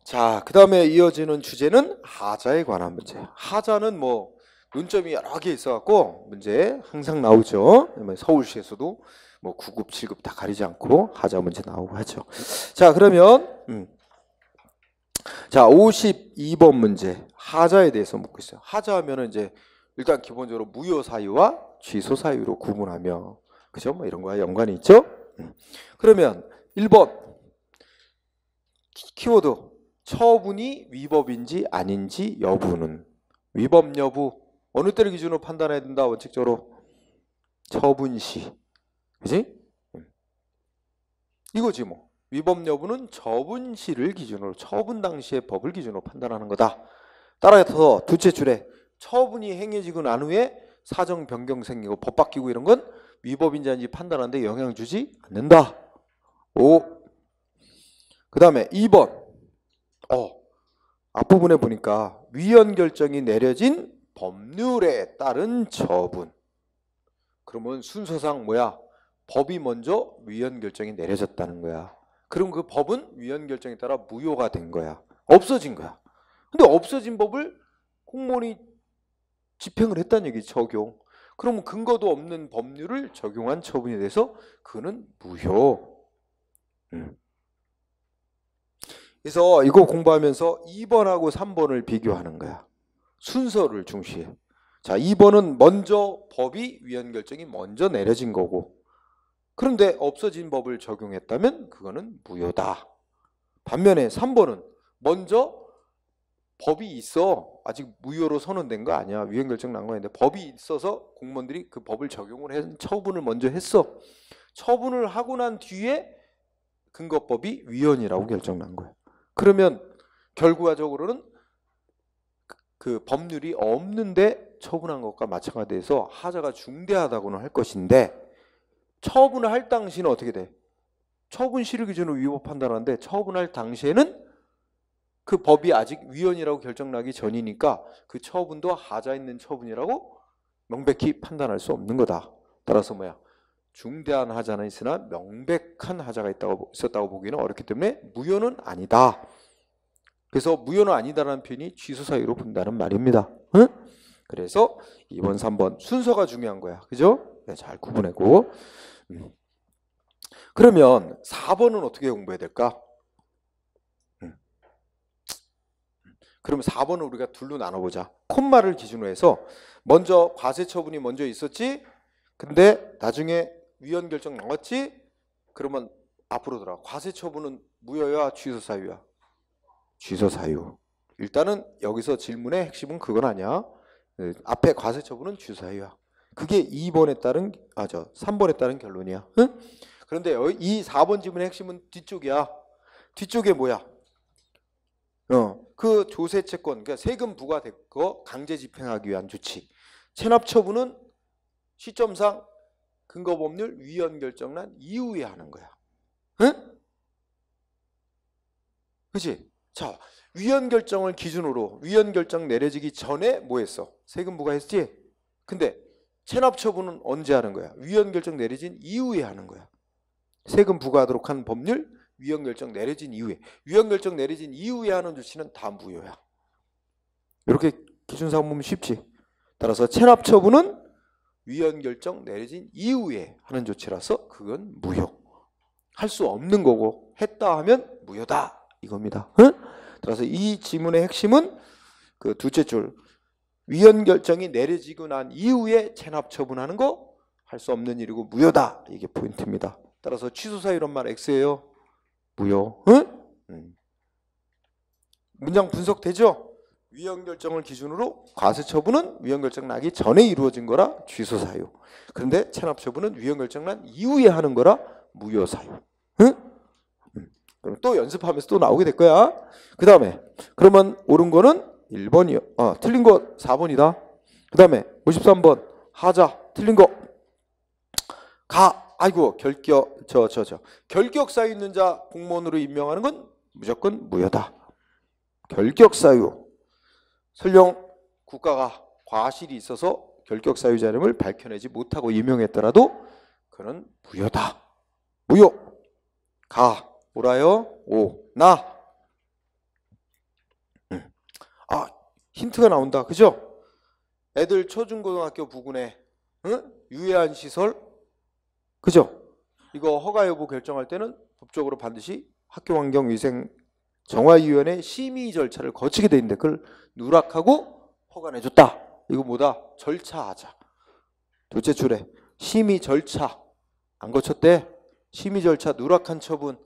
자, 그 다음에 이어지는 주제는 하자에 관한 문제. 하자는 뭐 논점이 여러 개 있어갖고 문제 항상 나오죠. 서울시에서도 뭐 9급, 7급 다 가리지 않고 하자 문제 나오고 하죠. 자, 그러면 자 52번 문제 하자에 대해서 묻고 있어요. 하자 하면은 이제 일단 기본적으로 무효 사유와 취소 사유로 구분하며, 그죠? 뭐 이런 거와 연관이 있죠. 그러면 1번 키워드 처분이 위법인지 아닌지 여부는, 위법 여부 어느 때를 기준으로 판단해야 된다? 원칙적으로 처분 시, 그지? 이거지 뭐. 위법 여부는 처분 시를 기준으로, 처분 당시의 법을 기준으로 판단하는 거다. 따라서 둘째 줄에 처분이 행해지고 난 후에 사정 변경 생기고 법 바뀌고 이런 건 위법인지 아닌지 판단하는데 영향 주지 않는다. 오. 그 다음에 2번 앞부분에 보니까 위헌 결정이 내려진 법률에 따른 처분. 그러면 순서상 뭐야? 법이 먼저 위헌 결정이 내려졌다는 거야. 그럼 그 법은 위헌 결정에 따라 무효가 된 거야. 없어진 거야. 근데 없어진 법을 공무원이 집행을 했다는 얘기지, 적용. 그러면 근거도 없는 법률을 적용한 처분이 돼서 그거는 무효. 그래서 이거 공부하면서 2번하고 3번을 비교하는 거야. 순서를 중시해. 자, 2번은 먼저 법이 위헌 결정이 먼저 내려진 거고, 그런데 없어진 법을 적용했다면 그거는 무효다. 반면에 3번은 먼저 법이 있어. 아직 무효로 선언된 거 아니야. 위헌 결정 난 거였는데 법이 있어서 공무원들이 그 법을 적용을 해서 처분을 먼저 했어. 처분을 하고 난 뒤에 근거법이 위헌이라고 결정 난 거야. 그러면 결과적으로는 그 법률이 없는데 처분한 것과 마찬가지해서 하자가 중대하다고는 할 것인데, 처분을 할 당시는 어떻게 돼? 처분 시를 기준으로 위법 판단하는데 처분할 당시에는 그 법이 아직 위헌이라고 결정나기 전이니까 그 처분도 하자 있는 처분이라고 명백히 판단할 수 없는 거다. 따라서 뭐야? 중대한 하자는 있으나 명백한 하자가 있었다고 보기는 어렵기 때문에 무효는 아니다. 그래서 무효는 아니다라는 표현이 취소 사유로 본다는 말입니다. 응? 그래서 2번, 3번 순서가 중요한 거야. 그죠? 네, 잘 구분하고. 그러면 4번은 어떻게 공부해야 될까? 그러면 4번은 우리가 둘로 나눠보자. 콤마를 기준으로 해서 먼저 과세 처분이 먼저 있었지? 근데 나중에 위헌 결정 나왔지? 그러면 앞으로 돌아. 과세 처분은 무효야, 취소 사유야? 취소 사유. 일단은 여기서 질문의 핵심은 그건 아니야. 앞에 과세 처분은 취소 사유야. 그게 2번에 따른 3번에 따른 결론이야. 응? 그런데 이 4번 질문의 핵심은 뒤쪽이야. 뒤쪽에 뭐야? 그 조세 채권, 그러니까 세금 부과됐고 강제 집행하기 위한 조치. 체납 처분은 시점상 근거 법률 위헌 결정 난 이후에 하는 거야. 응? 그치? 자, 위헌 결정을 기준으로 위헌 결정 내려지기 전에 뭐 했어? 세금 부과했지? 근데 체납 처분은 언제 하는 거야? 위헌 결정 내려진 이후에 하는 거야. 세금 부과하도록 한 법률 위헌 결정 내려진 이후에. 위헌 결정 내려진 이후에 하는 조치는 다 무효야. 이렇게 기준상 보면 쉽지. 따라서 체납 처분은 위헌 결정 내려진 이후에 하는 조치라서 그건 무효. 할 수 없는 거고 했다 하면 무효다 이겁니다. 응? 따라서 이 지문의 핵심은 그 둘째 줄 위헌 결정이 내려지고 난 이후에 체납 처분하는 거 할 수 없는 일이고 무효다. 이게 포인트입니다. 따라서 취소 사유란 말 X예요. 무효. 응? 문장 분석되죠? 위헌 결정을 기준으로 과세 처분은 위헌 결정 나기 전에 이루어진 거라 취소 사유. 그런데 체납 처분은 위헌 결정 난 이후에 하는 거라 무효 사유. 응? 그럼 또 연습하면서 또 나오게 될 거야. 그 다음에 그러면 옳은 거는 1번이요. 틀린 거 4번이다. 그 다음에 53번 하자. 틀린 거 아이고 결격 사유 있는 자 공무원으로 임명하는 건 무조건 무효다. 결격 사유. 설령 국가가 과실이 있어서 결격 사유자 이름을 밝혀내지 못하고 임명했더라도 그는 무효다. 무효. 옳아요. 오. 힌트가 나온다. 그죠? 애들 초중고등학교 부근에 유해한 시설, 그죠? 이거 허가 여부 결정할 때는 법적으로 반드시 학교환경위생 정화위원회 심의 절차를 거치게 돼 있는데 그걸 누락하고 허가 내줬다. 이거 뭐다? 절차하자. 둘째 줄에 심의 절차 안 거쳤대. 심의 절차 누락한 처분.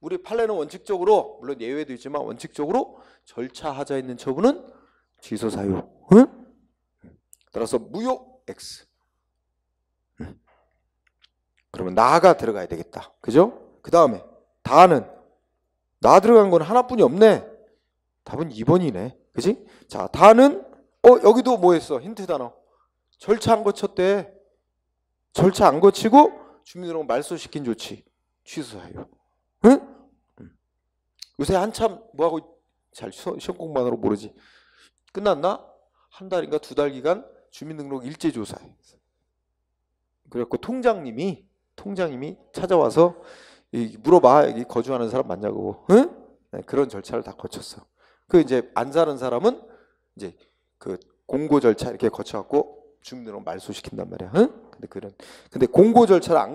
우리 판례는 원칙적으로, 물론 예외도 있지만 원칙적으로 절차하자 있는 처분은 취소 사유. 응? 따라서 무효 X. 그러면 나가 들어가야 되겠다. 그죠? 그 다음에 다는 나 들어간 건 하나뿐이 없네. 답은 2번이네. 그지? 자, 다는 여기도 뭐 했어? 힌트 단어. 절차 안 거쳤대. 절차 안 거치고 주민등록 말소시킨 조치. 취소 사유. 응? 요새 한참 뭐하고 잘 시험 공부하느라고 모르지. 끝났나? 한 달인가 2달 기간 주민등록 일제조사해. 그래갖고 통장님이 찾아와서 물어봐. 여기 거주하는 사람 맞냐고. 응? 네, 그런 절차를 다 거쳤어. 그 이제 안 사는 사람은 이제 그 공고 절차 이렇게 거쳐갖고 주민등록 말소시킨단 말이야. 응? 근데 공고 절차를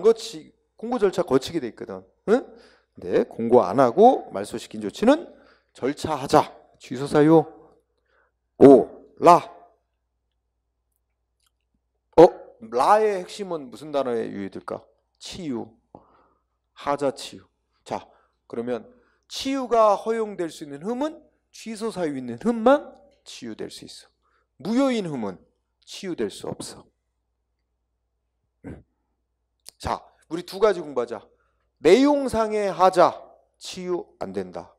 공고 절차 거치게 돼 있거든. 응? 근데 공고 안 하고 말소시킨 조치는 절차하자. 취소 사유. 라의 핵심은 무슨 단어에 유의될까? 치유. 하자 치유. 자, 그러면 치유가 허용될 수 있는 흠은 취소 사유 있는 흠만 치유될 수 있어. 무효인 흠은 치유될 수 없어. 자, 우리 두 가지 공부하자. 내용상의 하자 치유 안 된다.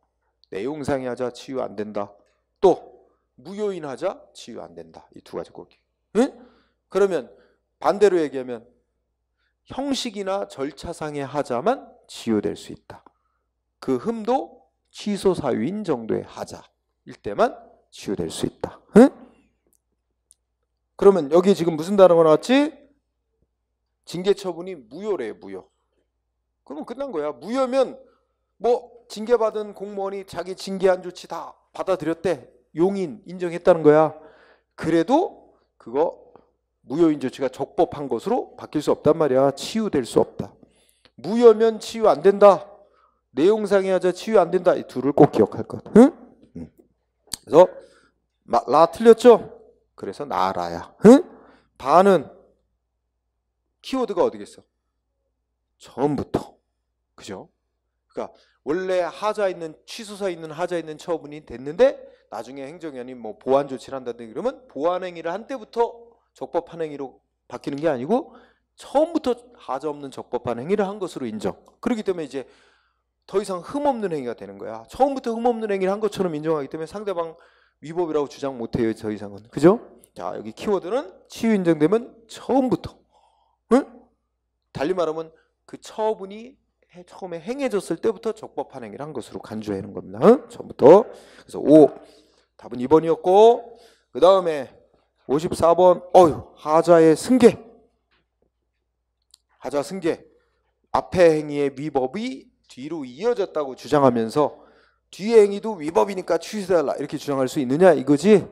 내용상의 하자 치유 안 된다. 또 무효인 하자 치유 안 된다. 이 두 가지 꼭. 응? 그러면 반대로 얘기하면 형식이나 절차상의 하자만 치유될 수 있다. 그 흠도 취소 사유인 정도의 하자일 때만 치유될 수 있다. 응? 그러면 여기 지금 무슨 단어가 나왔지? 징계 처분이 무효래. 무효. 그러면 끝난 거야. 무효면 뭐 징계받은 공무원이 자기 징계한 조치 다 받아들였대. 용인 인정했다는 거야. 그래도 그거 무효인 조치가 적법한 것으로 바뀔 수 없단 말이야. 치유될 수 없다. 무효면 치유 안 된다. 내용상의 하자 치유 안 된다. 이 둘을 꼭 기억할 것. 응? 그래서 라 틀렸죠? 그래서 나라야. 응? 바는 키워드가 어디겠어? 처음부터. 그죠? 그러니까 원래 하자 있는 취소사 있는 하자 있는 처분이 됐는데 나중에 행정위원이 뭐 보완 조치를 한다든지 그러면 보완 행위를 한 때부터 적법한 행위로 바뀌는 게 아니고 처음부터 하자 없는 적법한 행위를 한 것으로 인정. 그렇기 때문에 이제 더 이상 흠 없는 행위가 되는 거야. 처음부터 흠 없는 행위를 한 것처럼 인정하기 때문에 상대방 위법이라고 주장 못해요. 더 이상은. 그죠? 자, 여기 키워드는 치유 인정되면 처음부터. 응? 달리 말하면 그 처분이 처음에 행해졌을 때부터 적법한 행위를 한 것으로 간주하는 겁니다. 응? 처음부터. 그래서 5. 답은 2번이었고 그 다음에 54번 하자의 승계. 하자 승계. 앞에 행위의 위법이 뒤로 이어졌다고 주장하면서 뒤의 행위도 위법이니까 취소해달라 이렇게 주장할 수 있느냐 이거지.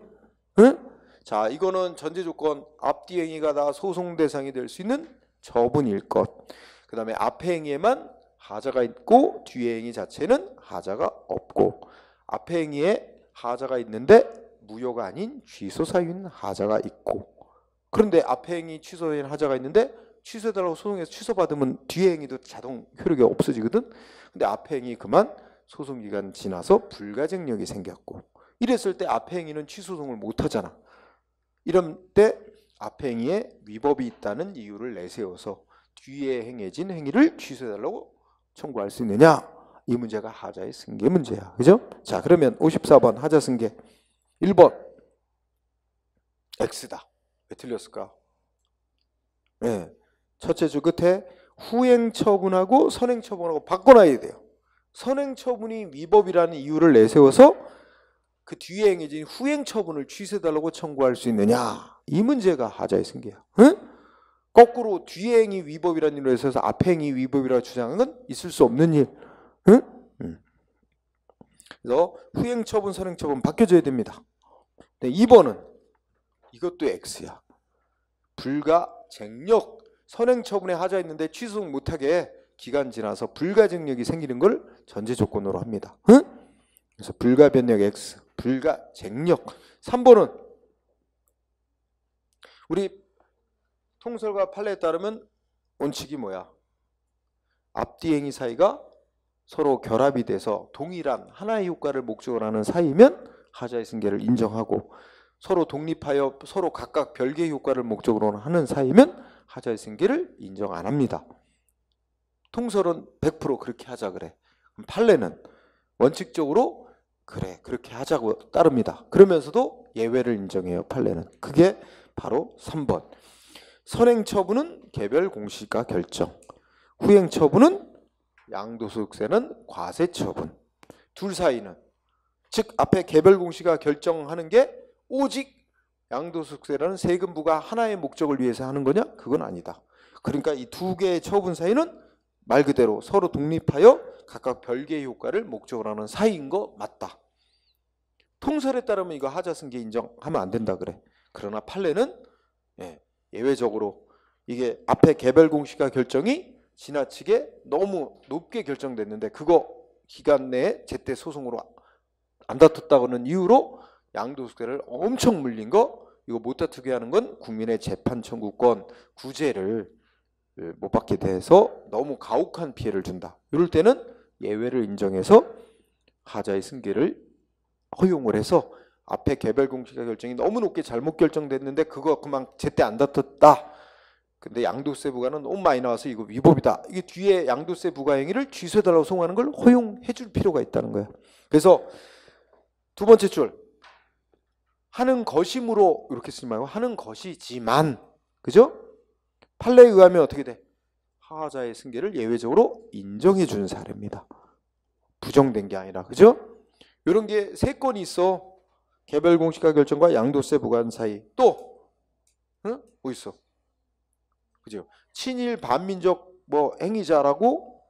응? 자, 이거는 전제 조건 앞뒤 행위가 다 소송 대상이 될 수 있는 처분일 것. 그 다음에 앞에 행위에만 하자가 있고 뒤의 행위 자체는 하자가 없고 앞에 행위에 하자가 있는데 무효가 아닌 취소 사유인 하자가 있고 그런데 앞에 행위 취소인 하자가 있는데 취소해달라고 소송에서 취소받으면 뒤에 행위도 자동 효력이 없어지거든. 근데 앞에 행위 그만 소송기간 지나서 불가증력이 생겼고 이랬을 때 앞에 행위는 취소송을 못하잖아. 이럴 때 앞에 행위에 위법이 있다는 이유를 내세워서 뒤에 행해진 행위를 취소해달라고 청구할 수 있느냐? 이 문제가 하자의 승계 문제야. 그죠? 자, 그러면 54번 하자 승계 1번 X다. 왜 틀렸을까? 네. 첫째 줄 끝에 후행처분하고 선행처분하고 바꿔놔야 돼요. 선행처분이 위법이라는 이유를 내세워서 그 뒤에 행해진 후행처분을 취소해달라고 청구할 수 있느냐? 이 문제가 하자의 승계야. 응? 거꾸로 뒤에 행위 위법이라는 이유로 해서 앞에 행위 위법이라고 주장하는 건 있을 수 없는 일. 응? 그래서 후행처분, 선행처분 바뀌어줘야 됩니다. 네, 2번은 이것도 X야. 불가쟁력. 선행처분에 하자 있는데 취소 못하게 기간 지나서 불가쟁력이 생기는 걸 전제 조건으로 합니다. 응? 그래서 불가변력 X, 불가쟁력. 3번은 우리 통설과 판례에 따르면 원칙이 뭐야? 앞뒤 행위 사이가 서로 결합이 돼서 동일한 하나의 효과를 목적으로 하는 사이면 하자의 승계를 인정하고, 서로 독립하여 서로 각각 별개의 효과를 목적으로 하는 사이면 하자의 승계를 인정 안 합니다. 통설은 100% 그렇게 하자 그래. 그럼 판례는 원칙적으로 그래 그렇게 하자고 따릅니다. 그러면서도 예외를 인정해요. 판례는. 그게 바로 3번. 선행처분은 개별 공시가 결정, 후행처분은 양도소득세는 과세처분. 둘 사이는, 즉 앞에 개별 공시가 결정하는 게 오직 양도소득세라는 세금 부과 하나의 목적을 위해서 하는 거냐? 그건 아니다. 그러니까 이 두 개의 처분 사이는 말 그대로 서로 독립하여 각각 별개의 효과를 목적으로 하는 사이인 거 맞다. 통설에 따르면 이거 하자승계 인정하면 안 된다 그래. 그러나 판례는 예외적으로 이게 앞에 개별 공시가 결정이 지나치게 너무 높게 결정됐는데 그거 기간 내에 제때 소송으로 안 다퉜다고는 이유로 양도소득세를 엄청 물린 거, 이거 못 다투게 하는 건 국민의 재판 청구권, 구제를 못 받게 돼서 너무 가혹한 피해를 준다. 이럴 때는 예외를 인정해서 하자의 승계를 허용을 해서 앞에 개별 공시가 결정이 너무 높게 잘못 결정됐는데 그거 그만 제때 안 다퉜다. 근데 양도세 부과는 너무 많이 나와서 이거 위법이다. 이게 뒤에 양도세 부과 행위를 취소해달라고 송하는 걸 허용해 줄 필요가 있다는 거야. 그래서 두 번째 줄, 하는 것이므로 이렇게 쓰지 말고 하는 것이지만, 그죠? 판례에 의하면 어떻게 돼? 하자의 승계를 예외적으로 인정해 주는 사례입니다. 부정된 게 아니라, 그죠? 이런 게 세 건이 있어. 개별 공시가 결정과 양도세 부과 사이. 또 뭐 있어? 그죠? 친일 반민족 뭐 행위자라고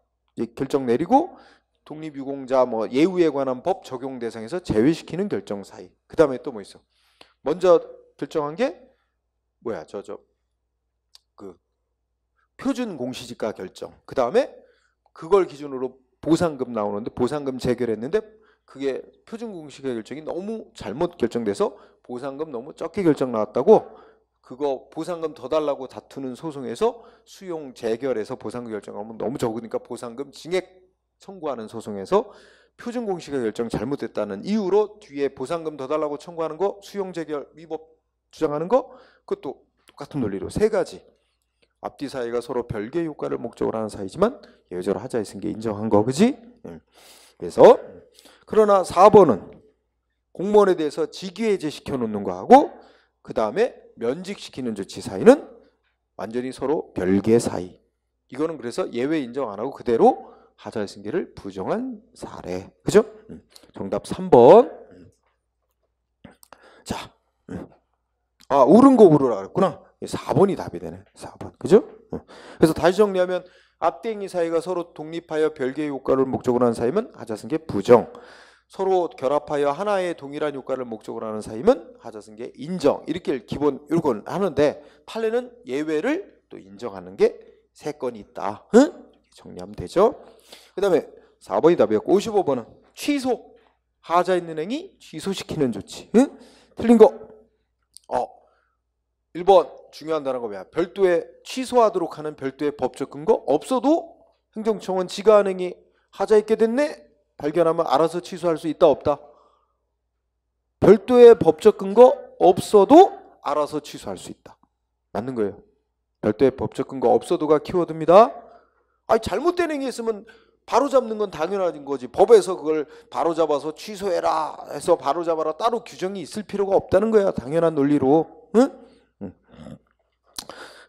결정 내리고 독립유공자 뭐 예우에 관한 법 적용 대상에서 제외시키는 결정 사이. 그 다음에 또 뭐 있어? 먼저 결정한 게 뭐야? 그 표준 공시지가 결정. 그 다음에 그걸 기준으로 보상금 나오는데 보상금 재결했는데 그게 표준 공시가 결정이 너무 잘못 결정돼서 보상금 너무 적게 결정 나왔다고 그거 보상금 더 달라고 다투는 소송에서 수용 재결해서 보상금 결정하면 너무 적으니까 보상금 징액 청구하는 소송에서 표준 공시가 결정 잘못됐다는 이유로 뒤에 보상금 더 달라고 청구하는 거, 수용 재결 위법 주장하는 거, 그것도 똑같은 논리로 세 가지. 앞뒤 사이가 서로 별개의 효과를 목적으로 하는 사이지만 예외적으로 하자의 승계 인정한 거, 그지? 그래서 그러나 4번은 공무원에 대해서 직위해제 시켜놓는 거하고 그 다음에 면직시키는 조치 사이는 완전히 서로 별개 사이. 이거는 그래서 예외 인정 안 하고 그대로 하자의 승계를 부정한 사례. 그죠? 정답 3번. 자, 옳은 거 고르라 그랬구나. 4번이 답이 되네. 4번. 그죠? 그래서 다시 정리하면 앞뒤 행위 사이가 서로 독립하여 별개의 효과를 목적으로 하는 사이면 하자승계 부정. 서로 결합하여 하나의 동일한 효과를 목적으로 하는 사이면 하자승계 인정. 이렇게 기본 이건 하는데 판례는 예외를 또 인정하는 게 세 건이 있다. 이렇게 정리하면 되죠. 그 다음에 4번이 답이었고 55번은 취소. 하자 있는 행위 취소시키는 조치. 틀린 거. 1번 중요한 단어가 뭐야? 별도의 취소하도록 하는 별도의 법적 근거 없어도 행정청은 지가 한 행위 하자 있게 됐네? 발견하면 알아서 취소할 수 있다 없다? 별도의 법적 근거 없어도 알아서 취소할 수 있다. 맞는 거예요. 별도의 법적 근거 없어도가 키워드입니다. 잘못된 행위 했으면 바로 잡는 건 당연한 거지. 법에서 그걸 바로 잡아서 취소해라 해서 바로 잡아라 따로 규정이 있을 필요가 없다는 거야. 당연한 논리로.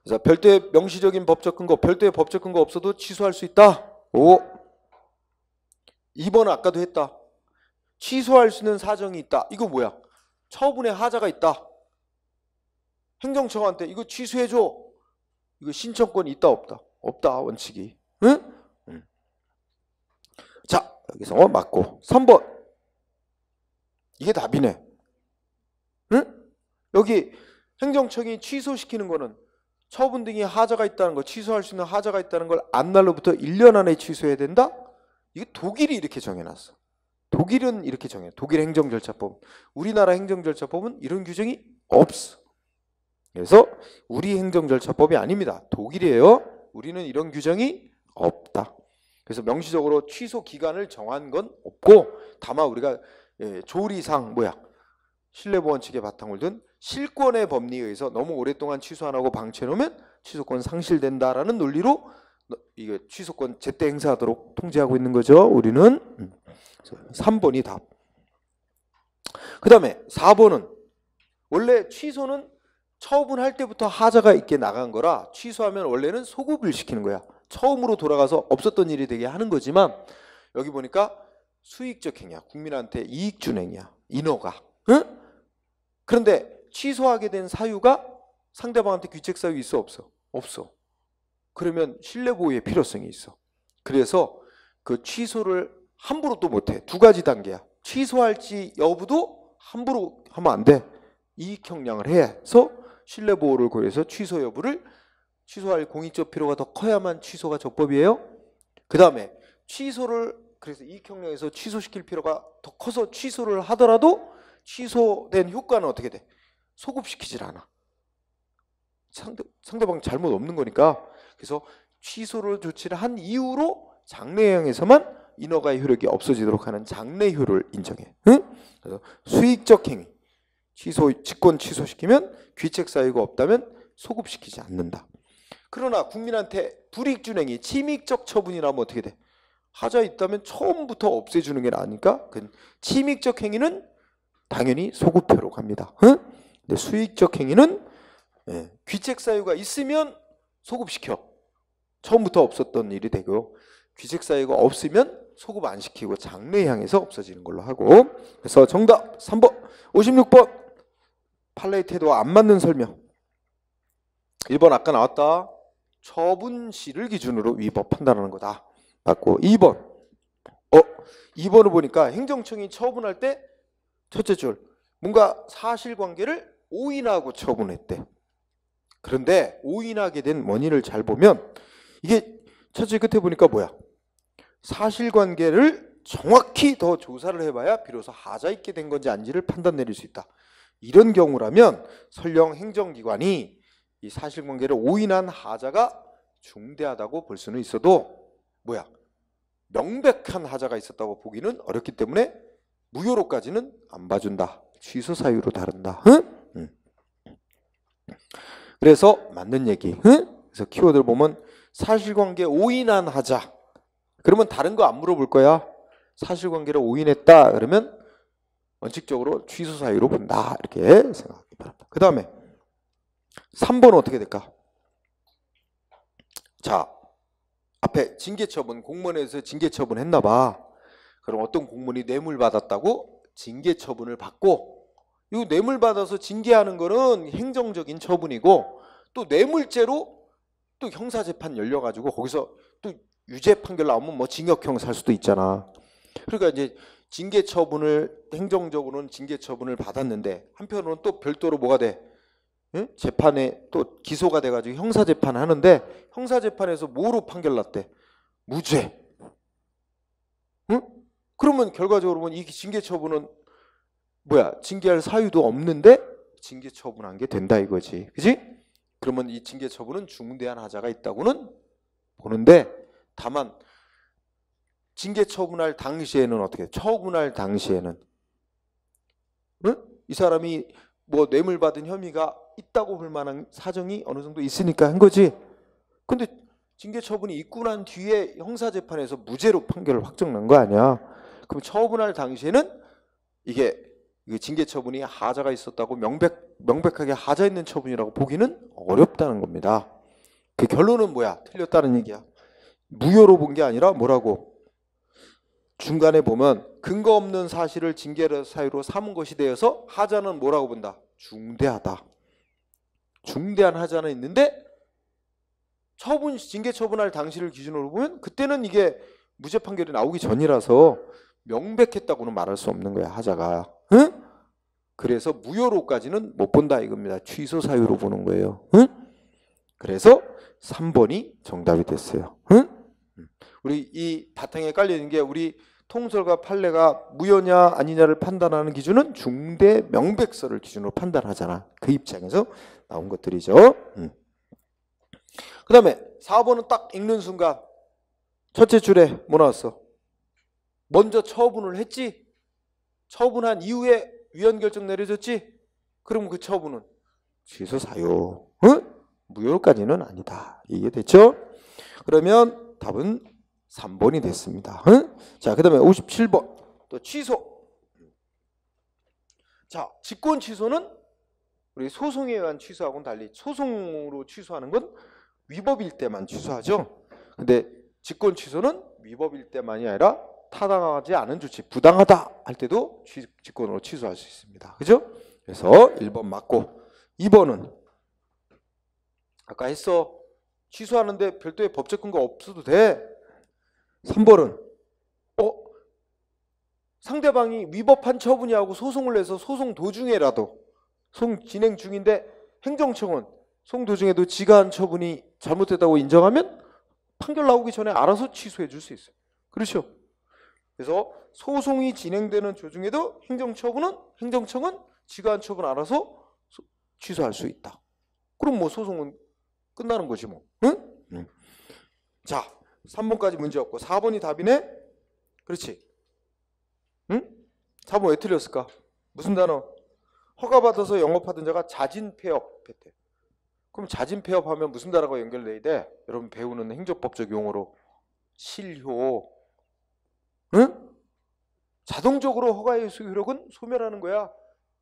그래서 별도의 명시적인 법적 근거, 별도의 법적 근거 없어도 취소할 수 있다. 2번은 아까도 했다. 취소할 수 있는 사정이 있다. 이거 뭐야? 처분에 하자가 있다. 행정청한테 이거 취소해줘. 이거 신청권이 있다 없다? 없다 원칙이. 자 여기서 맞고 3번. 이게 답이네. 응? 여기 행정청이 취소시키는 거는 처분 등의 하자가 있다는 거, 취소할 수 있는 하자가 있다는 걸 안 날로부터 1년 안에 취소해야 된다? 이게 독일이 이렇게 정해놨어. 독일은 이렇게 정해. 독일 행정절차법. 우리나라 행정절차법은 이런 규정이 없어. 그래서 우리 행정절차법이 아닙니다. 독일이에요. 우리는 이런 규정이 없다. 그래서 명시적으로 취소 기간을 정한 건 없고, 다만 우리가 조리상 신뢰보원칙의 바탕을 둔 실권의 법리에 의해서 너무 오랫동안 취소 안 하고 방치해놓으면 취소권 상실된다라는 논리로 이게 취소권 제때 행사하도록 통제하고 있는 거죠. 우리는 3번이 답. 그 다음에 4번은 원래 취소는 처분할 때부터 하자가 있게 나간 거라 취소하면 원래는 소급을 시키는 거야. 처음으로 돌아가서 없었던 일이 되게 하는 거지만 여기 보니까 수익적 행위야. 국민한테 이익 준 행위야. 인허가. 응? 그런데 취소하게 된 사유가 상대방한테 귀책 사유 있어 없어? 없어. 그러면 신뢰보호의 필요성이 있어. 그래서 그 취소를 함부로 또 못해. 두 가지 단계야. 취소할지 여부도 함부로 하면 안 돼. 이익 형량을 해서 신뢰보호를 고려해서 취소 여부를 취소할 공익적 필요가 더 커야만 취소가 적법이에요. 그 다음에 취소를 그래서 이익 형량에서 취소시킬 필요가 더 커서 취소를 하더라도 취소된 효과는 어떻게 돼? 소급시키질 않아. 상대방 잘못 없는 거니까. 그래서 취소를 조치를 한 이후로 장래형에서만 인허가의 효력이 없어지도록 하는 장래효를 인정해. 응? 그래서 수익적 행위, 직권 취소시키면 귀책 사유가 없다면 소급시키지 않는다. 그러나 국민한테 불이익 준 행위, 침익적 처분이라면 어떻게 돼? 하자 있다면 처음부터 없애주는 게 나으니까 침익적 행위는 당연히 소급표로 갑니다. 응? 근데 수익적 행위는 귀책 사유가 있으면 소급시켜. 처음부터 없었던 일이 되고 귀책 사유가 없으면 소급 안 시키고 장래 향해서 없어지는 걸로 하고. 그래서 정답 3번 56번 판례의 태도와 안 맞는 설명. 1번 아까 나왔다. 처분시를 기준으로 위법 판단하는 거다. 맞고 2번 2번을 보니까 행정청이 처분할 때 첫째 줄 뭔가 사실관계를 오인하고 처분했대. 그런데 오인하게 된 원인을 잘 보면 이게 첫째 끝에 보니까 사실관계를 정확히 더 조사를 해봐야 비로소 하자 있게 된 건지 아닌지를 판단 내릴 수 있다. 이런 경우라면 설령 행정기관이 이 사실관계를 오인한 하자가 중대하다고 볼 수는 있어도 명백한 하자가 있었다고 보기는 어렵기 때문에 무효로까지는 안 봐준다. 취소 사유로 다룬다. 응? 그래서 맞는 얘기. 응? 그래서 키워드를 보면 사실관계 오인한 하자. 그러면 다른 거 안 물어볼 거야. 사실관계를 오인했다. 그러면 원칙적으로 취소 사유로 본다. 이렇게 생각하기 바랍니다. 그 다음에 3번은 어떻게 될까? 자, 앞에 징계처분, 공무원에서 징계처분 했나 봐. 그럼 어떤 공무원이 뇌물 받았다고 징계처분을 받고, 이 뇌물 받아서 징계하는 거는 행정적인 처분이고, 또 뇌물죄로 또 형사재판 열려가지고 거기서 또 유죄 판결 나오면 징역형 살 수도 있잖아. 그러니까 이제 징계처분을 행정적으로는 징계처분을 받았는데 한편으로는 또 별도로 뭐가 돼? 응? 재판에 또 기소가 돼가지고 형사재판 하는데 형사재판에서 뭐로 판결 났대? 무죄. 응? 그러면 결과적으로 보면 이 징계처분은 징계할 사유도 없는데 징계처분한 게 된다 이거지. 그지? 그러면 이 징계처분은 중대한 하자가 있다고는 보는데, 다만 징계처분할 당시에는 어떻게? 처분할 당시에는 이 사람이 뇌물 받은 혐의가 있다고 볼 만한 사정이 어느 정도 있으니까 한 거지. 근데 징계처분이 있고 난 뒤에 형사재판에서 무죄로 판결을 확정난 거 아니야. 그럼 처분할 당시에는 이게 징계처분이 하자가 있었다고 명백하게 하자 있는 처분이라고 보기는 어렵다는 겁니다. 그 결론은 틀렸다는 얘기야. 무효로 본 게 아니라 중간에 보면 근거 없는 사실을 징계 사유로 삼은 것이 되어서 하자는 뭐라고 본다? 중대하다. 중대한 하자는 있는데 징계 처분할 당시를 기준으로 보면 그때는 이게 무죄 판결이 나오기 전이라서 명백했다고는 말할 수 없는 거야, 하자가. 응? 그래서 무효로까지는 못 본다 이겁니다. 취소 사유로 보는 거예요. 응? 그래서 3번이 정답이 됐어요. 응? 우리 이 바탕에 깔려 있는 게 우리 통설과 판례가 무효냐 아니냐를 판단하는 기준은 중대 명백서를 기준으로 판단하잖아. 그 입장에서 나온 것들이죠. 그 다음에 4번은 딱 읽는 순간 첫째 줄에 뭐 나왔어? 먼저 처분을 했지? 처분한 이후에 위헌결정 내려졌지? 그럼 그 처분은 취소 사유. 응? 무효까지는 아니다. 이게 됐죠? 그러면 답은 3번이 됐습니다. 응? 자, 그 다음에 57번 또 취소. 자, 직권 취소는 우리 소송에 의한 취소하고는 달리 소송으로 취소하는 건 위법일 때만 취소하죠. 근데 직권 취소는 위법일 때만이 아니라 타당하지 않은 조치, 부당하다 할 때도 직권으로 취소할 수 있습니다. 그죠? 그래서 1번 맞고 2번은 아까 했어. 취소하는데 별도의 법적 근거 없어도 돼. 3번은 상대방이 위법한 처분이 하고 소송을 해서 소송 도중에라도 소송 진행 중인데 행정청은 소송 도중에도 지가 한 처분이 잘못됐다고 인정하면 판결 나오기 전에 알아서 취소해 줄 수 있어요. 그렇죠? 그래서 소송이 진행되는 도중에도 행정청은 지가 한 처분 알아서 취소할 수 있다. 그럼 뭐 소송은 끝나는 거지 뭐. 응? 자, 3번까지 문제 없고 4번이 답이네? 그렇지? 응? 4번 왜 틀렸을까? 무슨 단어? 허가받아서 영업하던 자가 자진폐업했대. 그럼 자진폐업하면 무슨 단어가 연결돼야 돼? 여러분 배우는 행정법적 용어로 실효. 응? 자동적으로 허가의 효력은 소멸하는 거야.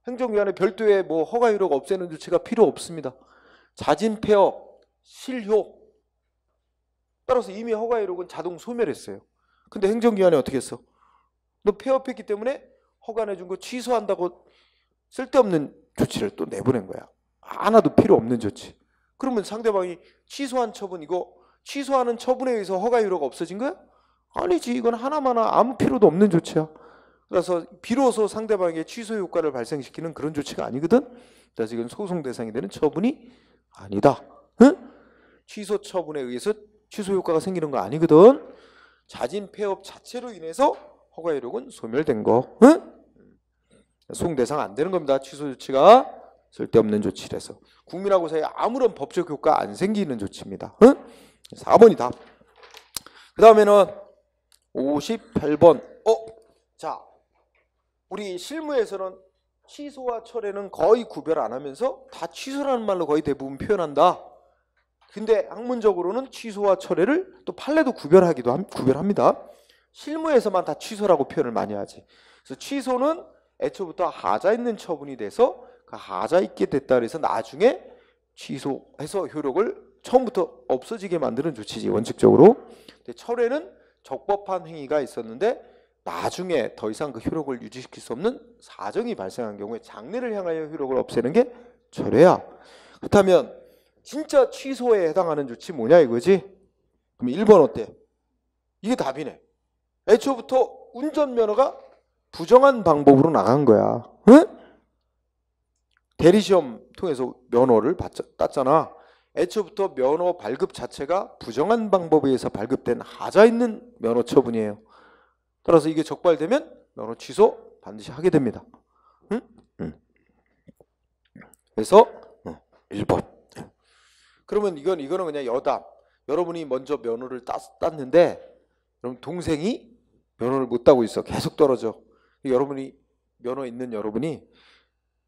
행정기관에 별도의 뭐 허가 효력 없애는 조치가 필요 없습니다. 자진폐업, 실효. 따라서 이미 허가 효력은 자동 소멸했어요. 근데 행정기관이 어떻게 했어? 너 폐업했기 때문에 허가 내준 거 취소한다고 쓸데없는 조치를 또 내보낸 거야. 하나도 필요 없는 조치. 그러면 상대방이 취소한 처분 이거 취소하는 처분에 의해서 허가 효력 없어진 거야? 아니지. 이건 하나마나 아무 필요도 없는 조치야. 그래서 비로소 상대방에게 취소 효과를 발생시키는 그런 조치가 아니거든. 그래서 이건 소송 대상이 되는 처분이 아니다. 응? 취소 처분에 의해서 취소 효과가 생기는 거 아니거든. 자진 폐업 자체로 인해서 허가 효력은 소멸된 거. 응? 소송 대상 안 되는 겁니다. 취소 조치가 쓸데없는 조치라서 국민하고 사이에 아무런 법적 효과 안 생기는 조치입니다. 응? 4번이 답. 그 다음에는 58번. 자, 우리 실무에서는 취소와 철회는 거의 구별 안 하면서 다 취소라는 말로 거의 대부분 표현한다. 근데 학문적으로는 취소와 철회를 또 판례도 구별합니다. 실무에서만 다 취소라고 표현을 많이 하지. 그래서 취소는 애초부터 하자 있는 처분이 돼서 그 하자 있게 됐다 그래서 나중에 취소해서 효력을 처음부터 없어지게 만드는 조치지 원칙적으로. 근데 철회는 적법한 행위가 있었는데 나중에 더 이상 그 효력을 유지시킬 수 없는 사정이 발생한 경우에 장래를 향하여 효력을 없애는 게 철회야. 그렇다면 진짜 취소에 해당하는 조치 뭐냐 이거지? 그럼 1번 어때? 이게 답이네. 애초부터 운전면허가 부정한 방법으로 나간 거야. 응? 대리시험 통해서 면허를 땄잖아. 애초부터 면허 발급 자체가 부정한 방법에 의해서 발급된 하자 있는 면허 처분이에요. 따라서 이게 적발되면 면허 취소 반드시 하게 됩니다. 응? 그래서 1번. 그러면 이거는 그냥 여담. 여러분이 먼저 면허를 땄는데 여러분 동생이 면허를 못 따고 있어. 계속 떨어져. 여러분이 면허 있는 여러분이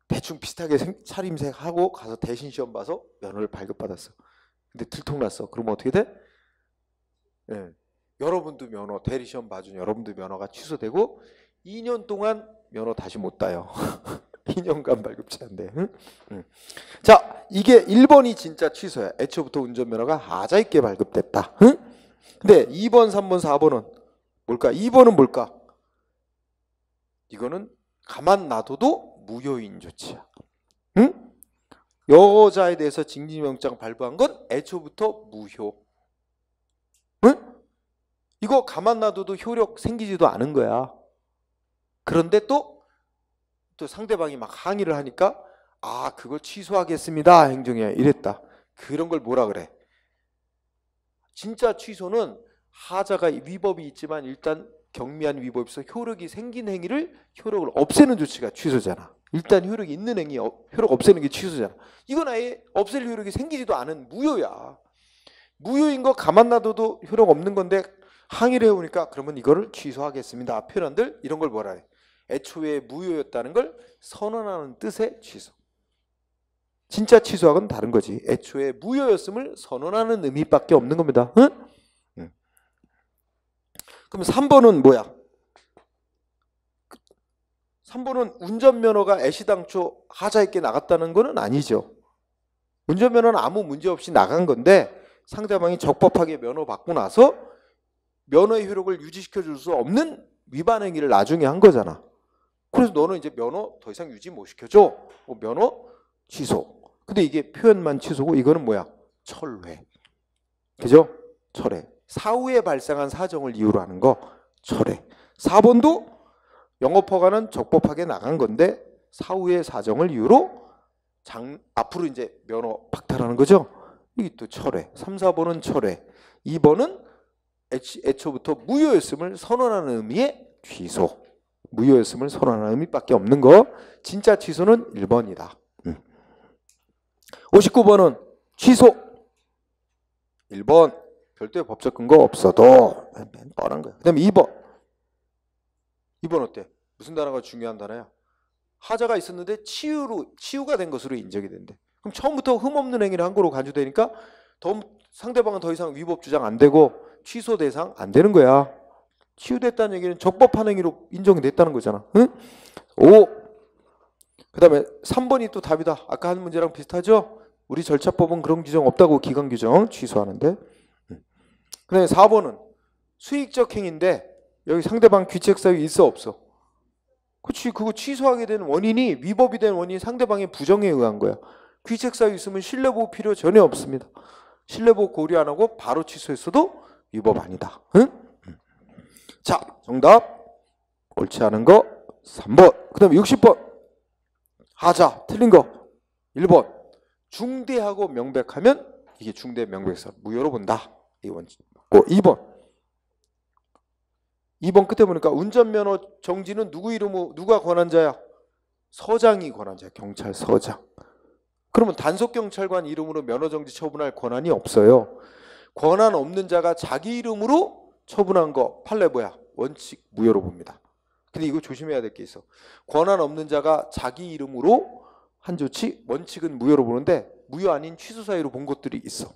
대충 비슷하게 차림새하고 가서 대신 시험 봐서 면허를 발급받았어. 근데 들통났어. 그러면 어떻게 돼? 네. 여러분도 면허 대리시험 봐준 여러분도 면허가 취소되고 2년 동안 면허 다시 못 따요. 2년간 발급치 안 돼. 응? 자, 이게 1번이 진짜 취소야. 애초부터 운전면허가 하자 있게 발급됐다. 응? 근데 2번, 3번, 4번은 뭘까? 2번은 뭘까? 이거는 가만 놔둬도 무효인 조치야. 응? 여자에 대해서 징계명장 발부한 건 애초부터 무효. 응? 이거 가만 놔둬도 효력 생기지도 않은 거야. 그런데 또 또 상대방이 막 항의를 하니까 아 그걸 취소하겠습니다 행정위원회 이랬다. 그런 걸 뭐라 그래? 진짜 취소는 하자가 위법이 있지만 일단 경미한 위법에서 효력이 생긴 행위를 효력을 없애는 조치가 취소잖아. 일단 효력이 있는 행위 효력 없애는 게 취소잖아. 이건 아예 없앨 효력이 생기지도 않은 무효야. 무효인 거 가만 놔둬도 효력 없는 건데 항의를 해오니까 그러면 이거를 취소하겠습니다. 표현한들 이런 걸 뭐라 해? 애초에 무효였다는 걸 선언하는 뜻의 취소. 진짜 취소하고는 다른 거지. 애초에 무효였음을 선언하는 의미밖에 없는 겁니다. 응? 그럼 3번은 뭐야? 3번은 운전면허가 애시당초 하자있게 나갔다는 거는 아니죠. 운전면허는 아무 문제 없이 나간 건데 상대방이 적법하게 면허 받고 나서 면허의 효력을 유지시켜 줄 수 없는 위반 행위를 나중에 한 거잖아. 그래서 너는 이제 면허 더 이상 유지 못 시켜줘. 면허 취소. 근데 이게 표현만 취소고 이거는 뭐야? 철회. 그죠? 철회. 사후에 발생한 사정을 이유로 하는 거 철회. 4번도 영업허가는 적법하게 나간 건데 사후의 사정을 이유로 앞으로 이제 면허 박탈하는 거죠. 이게 또 철회. 3, 4번은 철회. 2번은 애초부터 무효였음을 선언하는 의미의 취소. 무효였음을 선언하는 의미밖에 없는 거. 진짜 취소는 1번이다. 59번은 취소. 1번 별도의 법적 근거 없어도 뻔한 거야. 그 다음에 2번. 2번 어때? 무슨 단어가 중요한 단어야? 하자가 있었는데 치유가 된 것으로 인정이 된대. 그럼 처음부터 흠없는 행위를 한 거로 간주되니까 상대방은 더 이상 위법 주장 안 되고 취소 대상 안 되는 거야. 치유됐다는 얘기는 적법한 행위로 인정이 됐다는 거잖아. 응? 5. 그 다음에 3번이 또 답이다. 아까 한 문제랑 비슷하죠? 우리 절차법은 그런 규정 없다고 기관 규정 취소하는데. 그 다음에 4번은 수익적 행위인데 여기 상대방 귀책 사유 있어 없어? 그치, 그거 취소하게 된 원인이 위법이 된 원인이 상대방의 부정에 의한 거야. 귀책 사유 있으면 신뢰보호 필요 전혀 없습니다. 신뢰보호 고려 안 하고 바로 취소했어도 위법 아니다. 응? 자, 정답 옳지 않은 거 3번. 그 다음에 60번 하자 틀린 거 1번 중대하고 명백하면 이게 중대 명백사 무효로 본다. 이 원칙 맞고 2번 끝에 보니까 운전면허 정지는 누가 권한자야? 서장이 권한자야. 경찰서장. 그러면 단속경찰관 이름으로 면허정지 처분할 권한이 없어요. 권한 없는 자가 자기 이름으로 처분한 거 판례 뭐야? 원칙 무효로 봅니다. 근데 이거 조심해야 될 게 있어. 권한 없는 자가 자기 이름으로 한 조치 원칙은 무효로 보는데 무효 아닌 취소 사유로 본 것들이 있어.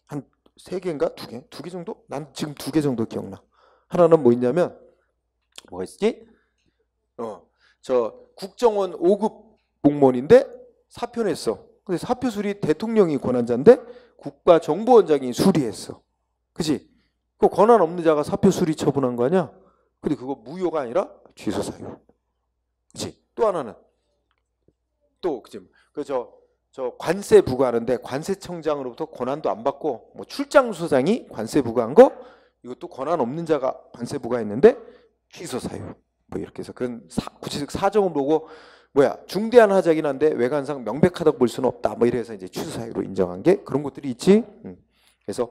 한 3개인가? 2개? 2개 정도? 난 지금 2개 정도 기억나. 하나는 뭐 있냐면 뭐가 있지? 저 국정원 5급 공무원인데 사표 냈어. 근데 사표 수리 대통령이 권한자인데 국가정보원장이 수리했어. 그치? 그 권한 없는 자가 사표 수리 처분한 거 아니야? 근데 그거 무효가 아니라 취소 사유. 그치? 또 하나는 또 그치? 저 관세 부과하는데 관세청장으로부터 권한도 안 받고 뭐 출장소장이 관세 부과한 거 이것도 권한 없는 자가 관세 부과했는데 취소 사유. 뭐 이렇게 해서 그런 구체적 사정을 보고 뭐야 중대한 하자긴 한데 외관상 명백하다고 볼 수는 없다. 뭐 이래서 이제 취소 사유로 인정한 게 그런 것들이 있지. 그래서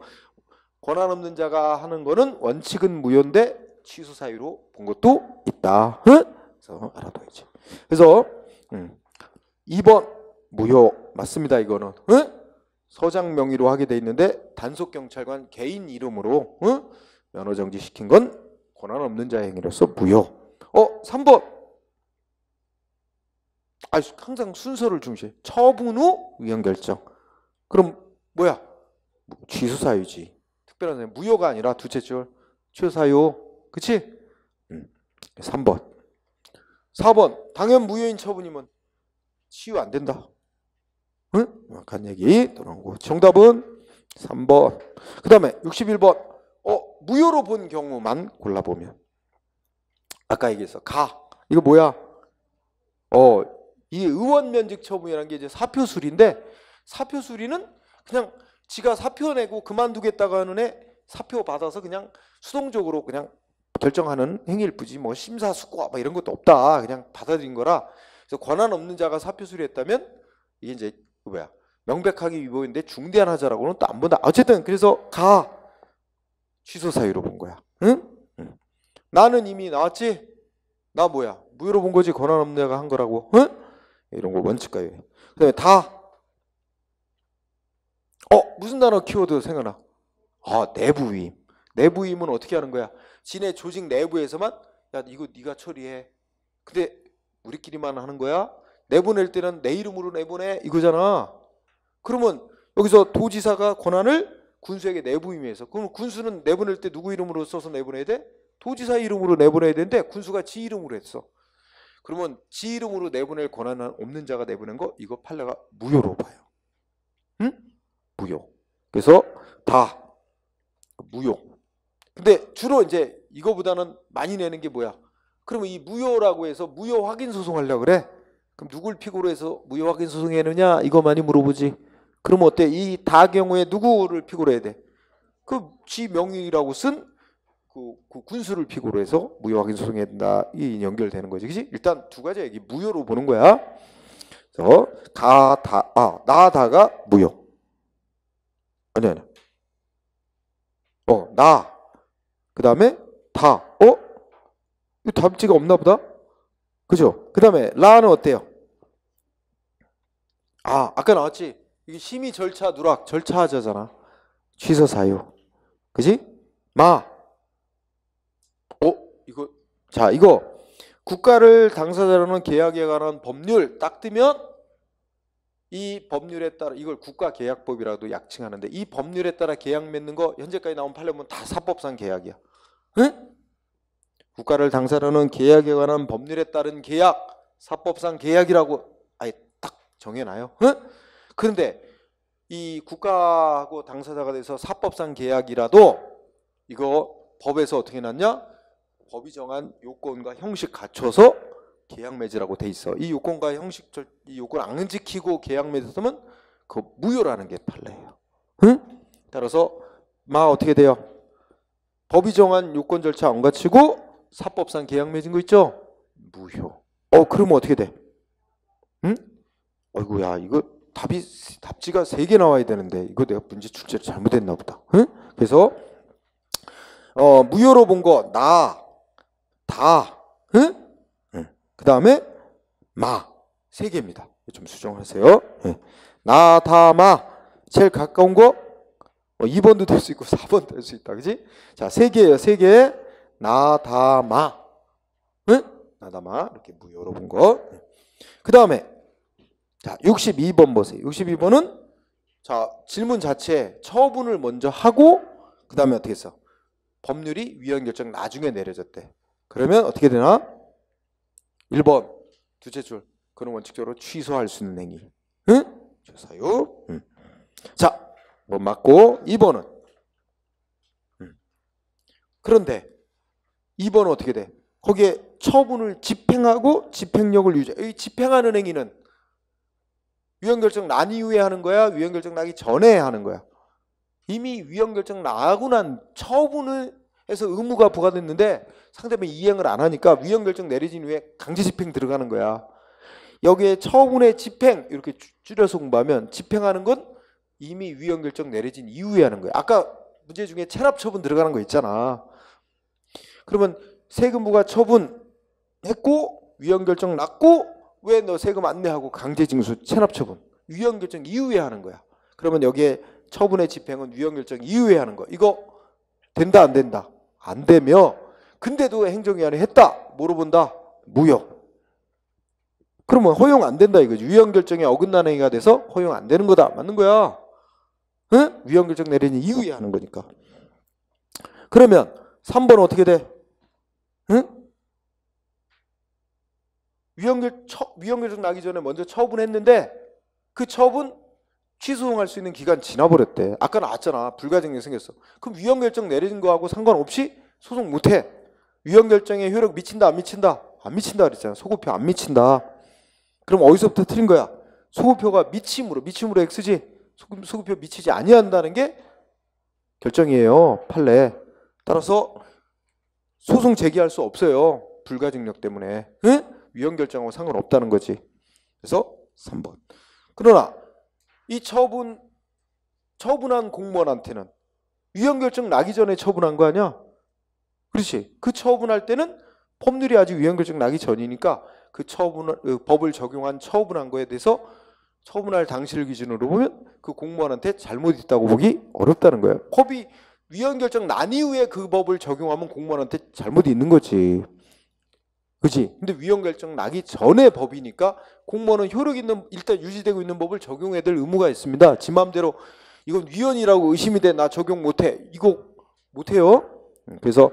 권한 없는 자가 하는 거는 원칙은 무효인데 취소 사유로 본 것도 있다. 그래서 알아둬야지. 그래서 2번 무효 맞습니다. 이거는 서장 명의로 하게 돼 있는데 단속경찰관 개인 이름으로 면허정지 시킨 건 권한 없는 자의 행위로서 무효. 3번 항상 순서를 중시해. 처분 후 위헌결정. 그럼 뭐야? 취소 사유지. 특별한 사유. 무효가 아니라 두째 줄 취소 사유. 그치? 3번. 4번 당연 무효인 처분이면 치유 안 된다. 응? 간 얘기 또 나오고. 정답은 3번. 그 다음에 61번 무효로 본 경우만 골라보면 아까 얘기했어. 이거 뭐야? 이 의원 면직 처분이라는 게 이제 사표 수리인데 사표 수리는 그냥 지가 사표 내고 그만두겠다고 하는 애 사표 받아서 그냥 수동적으로 그냥 결정하는 행위일 뿐이지 뭐 심사숙고 뭐 이런 것도 없다. 그냥 받아들인 거라 그래서 권한 없는 자가 사표 수리했다면 이게 이제 뭐야? 명백하게 위법인데 중대한 하자라고는 또 안 본다. 어쨌든 그래서 가 취소 사유로 본 거야. 응? 응. 나는 이미 나왔지? 나 뭐야? 무효로 본 거지. 권한 없는 자가 한 거라고. 응? 이런 거 원칙가요. 그다음에 다. 무슨 단어 키워드 생각나? 내부 위임. 내부 위임은 어떻게 하는 거야? 지네 조직 내부에서만 야 이거 네가 처리해. 근데 우리끼리만 하는 거야? 내보낼 때는 내 이름으로 내보내 이거잖아. 그러면 여기서 도지사가 권한을 군수에게 내부 위임해서 그럼 군수는 내보낼 때 누구 이름으로 써서 내보내야 돼? 도지사 이름으로 내보내야 되는데 군수가 지 이름으로 했어. 그러면 지 이름으로 내보낼 권한 없는 자가 내보낸 거 이거 판례가 무효로 봐요. 응? 무효. 그래서 다 무효. 근데 주로 이제 이거보다는 많이 내는 게 뭐야? 그러면 이 무효라고 해서 무효 확인 소송하려고 그래? 그럼 누굴 피고로 해서 무효 확인 소송하느냐? 이거 많이 물어보지. 그러면 어때? 이 다 경우에 누구를 피고로 해야 돼? 그 지 명의라고 쓴 그 군수를 피고로 해서 무효 확인 소송해야 된다. 이 연결되는 거지. 그치? 일단 두 가지 얘기 무효로 보는 거야. 그래서 나다가 무효. 아니. 나. 그 다음에 다. 이거 답지가 없나 보다? 그죠? 그 다음에 라는 어때요? 아까 나왔지? 이게 심의 절차 누락, 절차 하자잖아. 취소 사유. 그지? 마. 이거 국가를 당사자로는 계약에 관한 법률 딱 뜨면 이 법률에 따라 이걸 국가계약법이라도 약칭하는데 이 법률에 따라 계약 맺는 거 현재까지 나온 판례 보면 다 사법상 계약이야. 응? 국가를 당사자로는 계약에 관한 법률에 따른 계약, 사법상 계약이라고 아예 딱 정해놔요. 응? 그런데 이 국가하고 당사자가 돼서 사법상 계약이라도 이거 법에서 어떻게 놨냐? 법이 정한 요건과 형식 갖춰서 계약 맺으라고 돼 있어. 이 요건과 형식 이 요건 안 지키고 계약 맺었으면 그 무효라는 게 판례예요. 응? 따라서 어떻게 돼요? 법이 정한 요건 절차 안 갖추고 사법상 계약 맺은 거 있죠? 무효. 그러면 어떻게 돼? 응? 어이구야 이거 답지가 3개 나와야 되는데 이거 내가 문제 출제를 잘못했나 보다. 응? 그래서 무효로 본 거 다. 응? 그 다음에 마 3개입니다. 좀 수정하세요. 나, 다, 마 제일 가까운 거 2번도 될 수 있고 4번도 될 수 있다. 그지? 자, 3개예요. 3개. 나, 다, 마. 응? 나, 다, 마 이렇게 무효로 본 거. 그 다음에 자 62번 보세요. 62번은 자 질문 자체 처분을 먼저 하고 그 다음에 어떻게 했어? 법률이 위헌 결정 나중에 내려졌대. 그러면 어떻게 되나? 1번 두째 줄 그런 원칙적으로 취소할 수 있는 행위. 응? 취소사유. 자, 뭐 맞고 2번은 그런데 2번은 어떻게 돼? 거기에 처분을 집행하고 집행력을 유지. 이 집행하는 행위는 위헌 결정 난 이후에 하는 거야? 위헌 결정 나기 전에 하는 거야? 이미 위헌 결정 나고 난 처분을 해서 의무가 부과됐는데 상대방이 이행을 안 하니까 위헌 결정 내려진 후에 강제 집행 들어가는 거야. 여기에 처분의 집행 이렇게 줄여서 공부하면 집행하는 건 이미 위헌 결정 내려진 이후에 하는 거야. 아까 문제 중에 체납 처분 들어가는 거 있잖아. 그러면 세금부가 처분했고 위헌 결정 났고 왜 너 세금 안 내하고 강제 징수 체납 처분 위헌 결정 이후에 하는 거야. 그러면 여기에 처분의 집행은 위헌 결정 이후에 하는 거. 이거 된다 안 된다? 안 되며 근데도 행정위원회 했다. 뭐로 본다? 무효. 그러면 허용 안 된다 이거지. 위헌 결정에 어긋나는 행위가 돼서 허용 안 되는 거다. 맞는 거야. 응? 위헌 결정 내린 이후에 하는 거니까. 그러면 3번은 어떻게 돼? 응? 위헌 결정 나기 전에 먼저 처분했는데 그 처분 취소할 수 있는 기간 지나버렸대. 아까 나왔잖아. 불가증이 생겼어. 그럼 위헌 결정 내린 거하고 상관없이 소송 못해. 위헌 결정에 효력 미친다 안 미친다? 안 미친다 그랬잖아. 소급표 안 미친다. 그럼 어디서부터 틀린 거야? 소급표가 미침으로 X지. 소급표 미치지 아니한다는 게 결정이에요. 판례. 따라서 소송 제기할 수 없어요. 불가증력 때문에. 응? 위헌 결정하고 상관없다는 거지. 그래서 3번. 그러나 이 처분한 공무원한테는 위헌 결정 나기 전에 처분한 거 아니야? 그렇지. 그 처분할 때는 법률이 아직 위헌 결정 나기 전이니까 그 법을 적용한 처분한 거에 대해서 처분할 당시를 기준으로 보면 그 공무원한테 잘못 있다고 보기 어렵다는 거예요. 법이 위헌 결정 난 이후에 그 법을 적용하면 공무원한테 잘못이 있는 거지. 그치? 근데 위헌 결정 나기 전에 법이니까 공무원은 효력 있는, 일단 유지되고 있는 법을 적용해야 될 의무가 있습니다. 지 마음대로 이건 위헌이라고 의심이 돼, 나 적용 못해, 이거 못해요. 그래서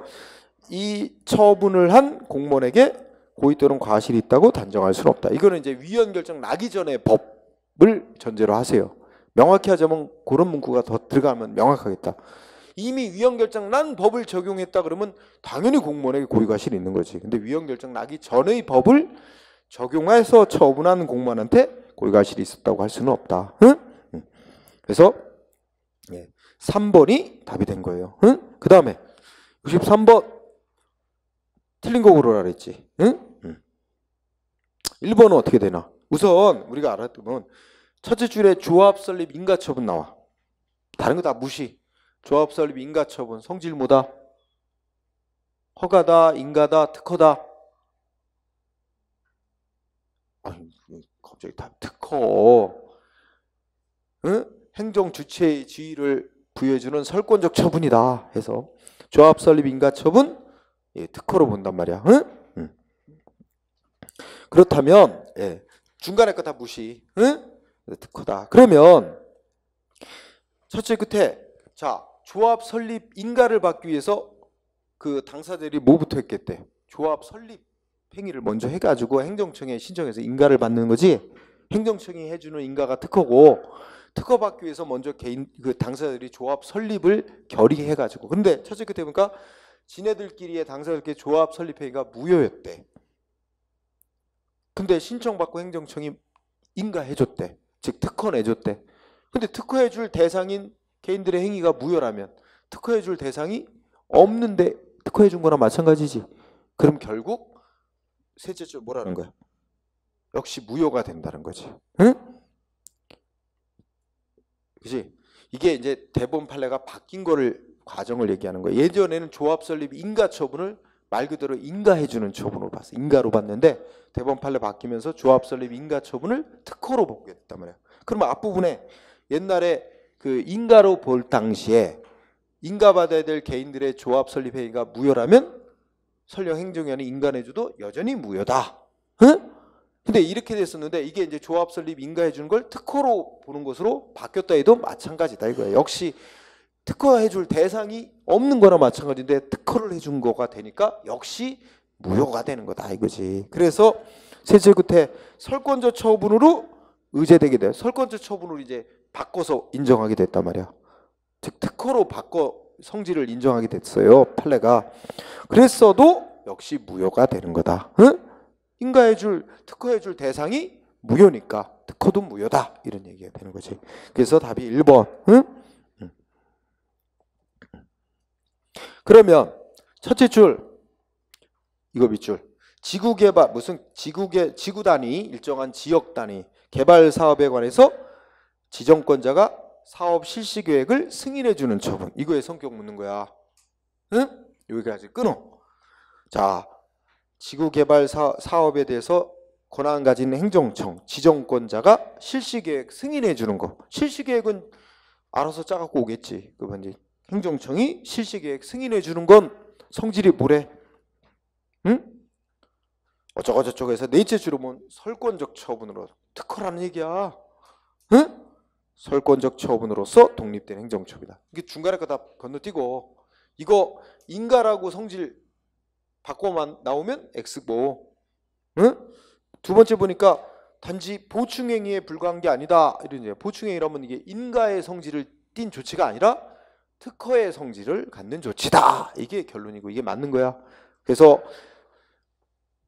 이 처분을 한 공무원에게 고의 또는 과실이 있다고 단정할 수는 없다. 이거는 이제 위헌 결정 나기 전에 법을 전제로 하세요. 명확히 하자면 그런 문구가 더 들어가면 명확하겠다. 이미 위헌 결정 난 법을 적용했다 그러면 당연히 공무원에게 고의 과실이 있는 거지. 근데 위헌 결정 나기 전의 법을 적용해서 처분한 공무원한테 고의 과실이 있었다고 할 수는 없다. 응? 그래서 3번이 답이 된 거예요. 응? 그 다음에 63번 틀린 거 고르라 그랬지. 응? 1번은 어떻게 되나? 우선 우리가 알았던 첫째 줄에 조합 설립 인가처분 나와. 다른 거 다 무시. 조합 설립 인가처분 성질 뭐다? 허가다, 인가다, 특허다. 아니 갑자기 다 특허. 응? 행정 주체의 지위를 부여해주는 설권적 처분이다 해서 조합 설립 인가처분 특허로 본단 말이야. 응? 그렇다면 중간에 거 다 무시. 응? 특허다. 그러면 첫째 끝에 자 조합 설립 인가를 받기 위해서 그 당사자들이 뭐부터 했겠대? 조합 설립 행위를 먼저 해가지고 행정청에 신청해서 인가를 받는 거지. 행정청이 해주는 인가가 특허고, 특허 받기 위해서 먼저 그 당사자들이 조합 설립을 결의해가지고. 근데 첫째 끝에 보니까 지네들끼리의 당사자들끼리 조합 설립 행위가 무효였대. 근데 신청받고 행정청이 인가해줬대. 즉 특허 내줬대. 근데 특허해줄 대상인 개인들의 행위가 무효라면 특허해줄 대상이 없는데 특허해준 거나 마찬가지지. 그럼 결국 셋째 줄 뭐라는 거야? 역시 무효가 된다는 거지. 응? 그치? 이게 이제 대법원 판례가 바뀐 거를 과정을 얘기하는 거예요. 예전에는 조합 설립 인가 처분을 말 그대로 인가해주는 처분으로 봤어. 인가로 봤는데 대법원 판례 바뀌면서 조합 설립 인가 처분을 특허로 보게 됐단 말이야. 그러면 앞부분에 옛날에 그 인가로 볼 당시에 인가받아야 될 개인들의 조합 설립 행위가 무효라면 설령 행정위원회 인가해줘도 여전히 무효다. 응? 근데 이렇게 됐었는데 이게 이제 조합 설립 인가해주는 걸 특허로 보는 것으로 바뀌었다 해도 마찬가지다 이거예요. 역시 특허해줄 대상이 없는 거나 마찬가지인데 특허를 해준 거가 되니까 역시 무효가 되는 거다 이거지. 그래서 셋째 끝에 설권적 처분으로 의제되게 돼요. 설권적 처분으로 이제 바꿔서 인정하게 됐단 말이야. 즉 특허로 바꿔 성질을 인정하게 됐어요. 판례가. 그랬어도 역시 무효가 되는 거다. 응? 인가해줄 특허해줄 대상이 무효니까 특허도 무효다 이런 얘기가 되는 거지. 그래서 답이 1번. 응? 그러면 첫째 줄 이거 밑줄 지구개발 무슨 지구 단위 일정한 지역 단위 개발 사업에 관해서 지정권자가 사업 실시 계획을 승인해 주는 처분. 이거의 성격 묻는 거야. 응? 여기까지 끊어. 자, 지구개발 사업에 대해서 권한 가진 행정청 지정권자가 실시 계획 승인해 주는 거. 실시 계획은 알아서 짜갖고 오겠지. 그러면 이제 행정청이 실시 계획 승인해 주는 건 성질이 뭐래? 응? 어쩌고저쩌고 해서 넷째 줄로 보면 설권적 처분으로 특허라는 얘기야. 응? 설권적 처분으로서 독립된 행정처분이다. 이게 중간에 거 다 건너뛰고 이거 인가라고 성질 바꿔만 나오면 X고, 응? 두 번째 보니까 단지 보충행위에 불과한 게 아니다. 이런 얘기야. 보충행위라면 이게 인가의 성질을 띈 조치가 아니라 특허의 성질을 갖는 조치다. 이게 결론이고 이게 맞는 거야. 그래서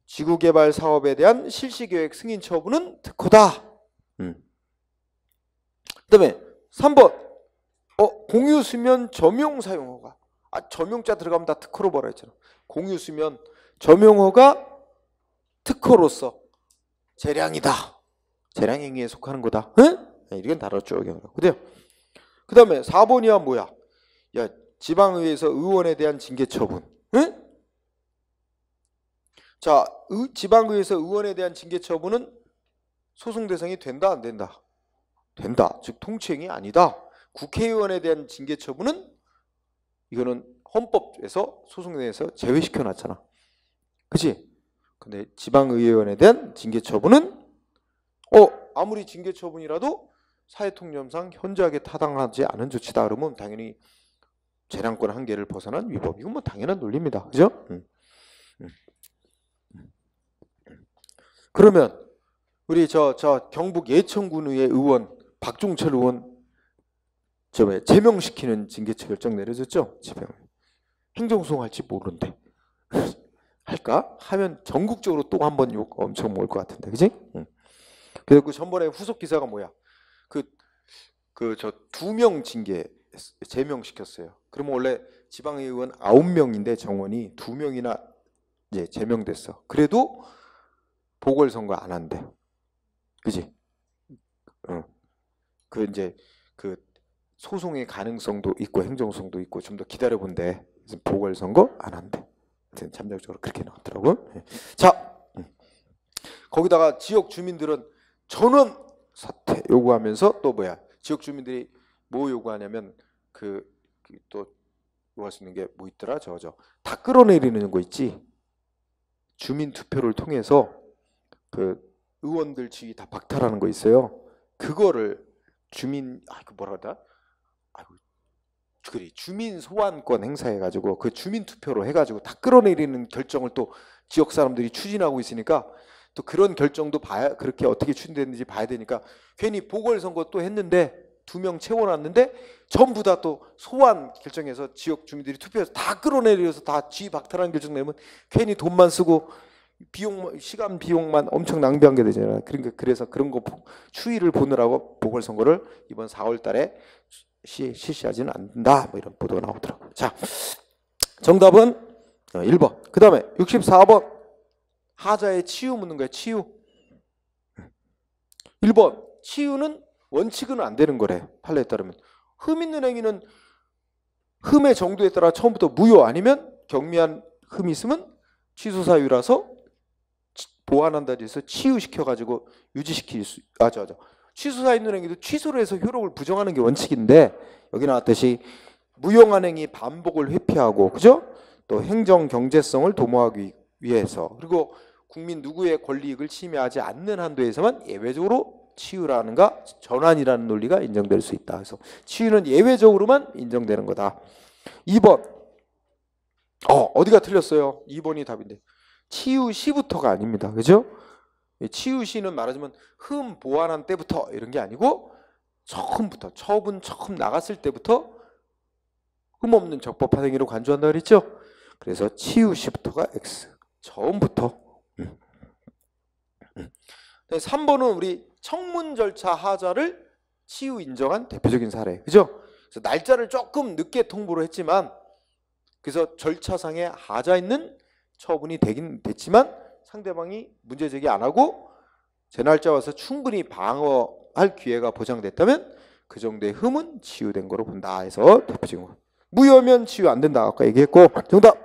지구개발 사업에 대한 실시계획 승인 처분은 특허다. 그 다음에 3번 공유수면 점용사용허가. 점용자 들어가면 다 특허로 보라 했잖아. 공유수면 점용허가 특허로서 재량이다. 재량 행위에 속하는 거다. 응? 이건 다뤘죠. 그래요. 그 다음에 4번이야 뭐야? 야, 지방의회에서 의원에 대한 징계 처분. 응? 자, 지방의회에서 의원에 대한 징계 처분은 소송 대상이 된다, 안 된다? 된다. 즉 통치행위 아니다. 국회의원에 대한 징계 처분은 이거는 헌법에서 소송 내에서 제외시켜 놨잖아. 그치? 근데 지방의회원에 대한 징계 처분은 아무리 징계 처분이라도 사회통념상 현저하게 타당하지 않은 조치다 그러면 당연히 재량권 한계를 벗어난 위법. 이건 뭐 당연한 논리입니다. 그죠? 그러면 우리 저 경북 예천군의 의원 박종철 의원 제명시키는 징계처 결정 내려졌죠? 행정소송 할지 모르는데 할까? 하면 전국적으로 또 한 번 욕 엄청 먹을 것 같은데, 그지? 그리고 전번에 후속 기사가 뭐야? 저 2명 제명시켰어요. 그러면 원래 지방의원 9명인데 정원이 2명이나 이제 제명됐어. 그래도 보궐선거 안 한대. 그지? 이제 소송의 가능성도 있고 행정성도 있고 좀 더 기다려본대. 보궐선거 안 한대. 잠적으로 그렇게 나왔더라고. 자, 거기다가 지역 주민들은 전원 사퇴 요구하면서 또 뭐야? 지역 주민들이 뭐 요구하냐면 또 요구할 수 있는 게 뭐 있더라? 다 끌어내리는 거 있지. 주민 투표를 통해서 의원들 지위 다 박탈하는 거 있어요. 그거를 주민 소환권 행사해가지고 그 주민 투표로 해가지고 다 끌어내리는 결정을 또 지역 사람들이 추진하고 있으니까 또 그런 결정도 그렇게 어떻게 추진됐는지 봐야 되니까 괜히 보궐선거 또 했는데 2명 채워놨는데 전부 다 또 소환 결정해서 지역 주민들이 투표해서 다 끌어내려서 다 지위 박탈하는 결정 내면 괜히 돈만 쓰고 시간 비용만 엄청 낭비한 게 되잖아요. 그러니까 그래서 그런 거 추이를 보느라고 보궐선거를 이번 4월 달에 실시하지는 않는다. 뭐 이런 보도가 나오더라고요. 자, 정답은 1번. 그 다음에 64번. 하자에 치유 묻는 거야. 치유. 1번. 치유는 원칙은 안 되는 거래. 판례에 따르면. 흠 있는 행위는 흠의 정도에 따라 처음부터 무효 아니면 경미한 흠이 있으면 취소 사유라서 보완한다 해서 치유시켜가지고 유지시킬 수. 취소 사유 있는 행위도 취소를 해서 효력을 부정하는 게 원칙인데 여기 나왔듯이 무용한 행위 반복을 회피하고, 그죠? 또 행정 경제성을 도모하기 위해서, 그리고 국민 누구의 권리이익을 침해하지 않는 한도에서만 예외적으로 치유라는가 전환이라는 논리가 인정될 수 있다. 그래서 치유는 예외적으로만 인정되는 거다. 2번. 어디가 틀렸어요? 2번이 답인데. 치유 시부터가 아닙니다. 그죠? 치유 시는 말하자면 흠 보완한 때부터 이런 게 아니고 처음부터, 처분 처음 나갔을 때부터 흠 없는 적법한 행위로 간주한다 그랬죠? 그래서 치유 시부터가 X. 처음부터. 3번은 우리 청문 절차 하자를 치유 인정한 대표적인 사례. 그죠? 그래서 날짜를 조금 늦게 통보를 했지만 그래서 절차상에 하자 있는 처분이 되긴 됐지만 상대방이 문제 제기 안 하고 제 날짜 와서 충분히 방어할 기회가 보장됐다면 그 정도의 흠은 치유된 거로 본다 해서 대표적인 거. 무효면 치유 안 된다 아까 얘기했고 정답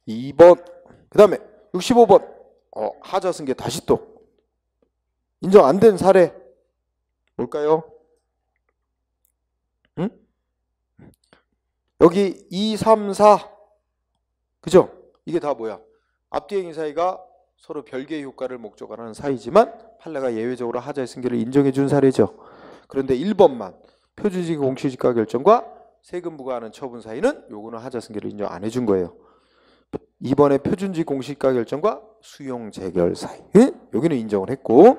2번. 그 다음에 65번 하자 승계 다시 또 인정 안 된 사례 뭘까요? 응? 여기 2, 3, 4 그죠? 이게 다 뭐야? 앞뒤 행위 사이가 서로 별개의 효과를 목적하는 사이지만 판례가 예외적으로 하자의 승계를 인정해 준 사례죠. 그런데 1번만 표준직 공시지가 결정과 세금 부과하는 처분 사이는 요거는 하자 승계를 인정 안 해준 거예요. 2번의 표준직 공시지가 결정과 수용 재결 사이 여기는 인정을 했고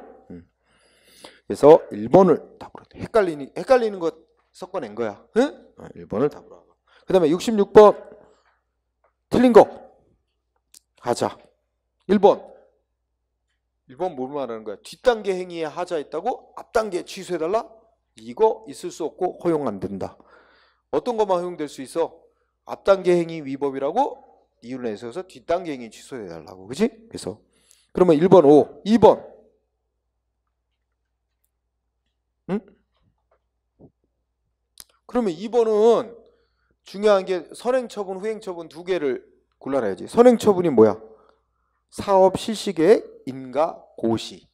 그래서 1번을 답으로 헷갈리는 거 섞어낸 거야. 1번을 답으로 하고. 그 다음에 66번 틀린 거 하자. 1번 뭘 말하는 거야? 뒷단계 행위에 하자 있다고 앞단계 취소해달라? 이거 있을 수 없고 허용 안 된다. 어떤 것만 허용될 수 있어? 앞단계 행위 위법이라고 이유를 내세워서 뒷단계 행위 취소해달라고. 그지? 그래서 그러면 1번 O, 2번. 응? 그러면 2번은 중요한 게 선행처분, 후행처분 두 개를 골라내야지. 선행처분이 뭐야? 사업 실시계획, 인가, 고시.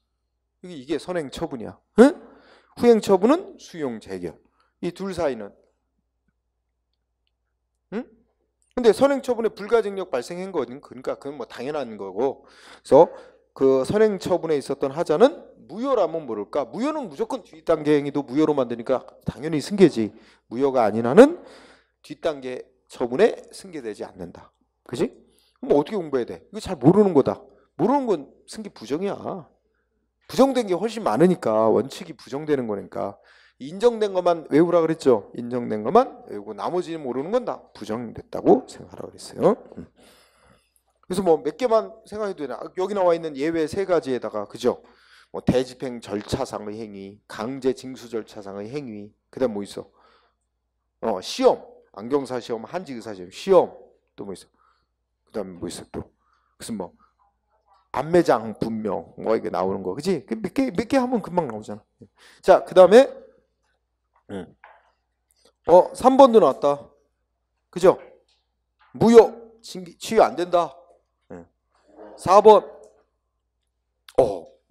이게 선행처분이야. 응? 후행처분은 수용, 재결. 이 둘 사이는. 응? 근데 선행처분에 불가증력 발생한 거거든. 그러니까 그건 뭐 당연한 거고. 그래서 그 선행처분에 있었던 하자는 무효라면 모를까? 무효는 무조건 뒷단계 행위도 무효로 만드니까 당연히 승계지. 무효가 아닌 한은 뒷단계 처분에 승계되지 않는다. 그지? 그럼 어떻게 공부해야 돼? 이거 잘 모르는 거다. 모르는 건 승계 부정이야. 부정된 게 훨씬 많으니까 원칙이 부정되는 거니까. 인정된 것만 외우라 그랬죠. 인정된 것만 외우고 나머지는 모르는 건 다 부정됐다고 생각하라고 그랬어요. 그래서 뭐 몇 개만 생각해도 되나? 여기 나와 있는 예외 세 가지에다가 그죠? 뭐 대집행 절차상의 행위, 강제 징수 절차상의 행위, 그다음 뭐 있어? 시험, 안경사 시험, 한지 의사 시험, 시험 또 뭐 있어? 그다음에 뭐 있어 또? 무슨 뭐 안매장 분명 뭐 이게 나오는 거, 그지? 몇 개 하면 금방 나오잖아. 자, 그다음에 3번도 나왔다. 그죠? 무효, 치유 안 된다. 4번.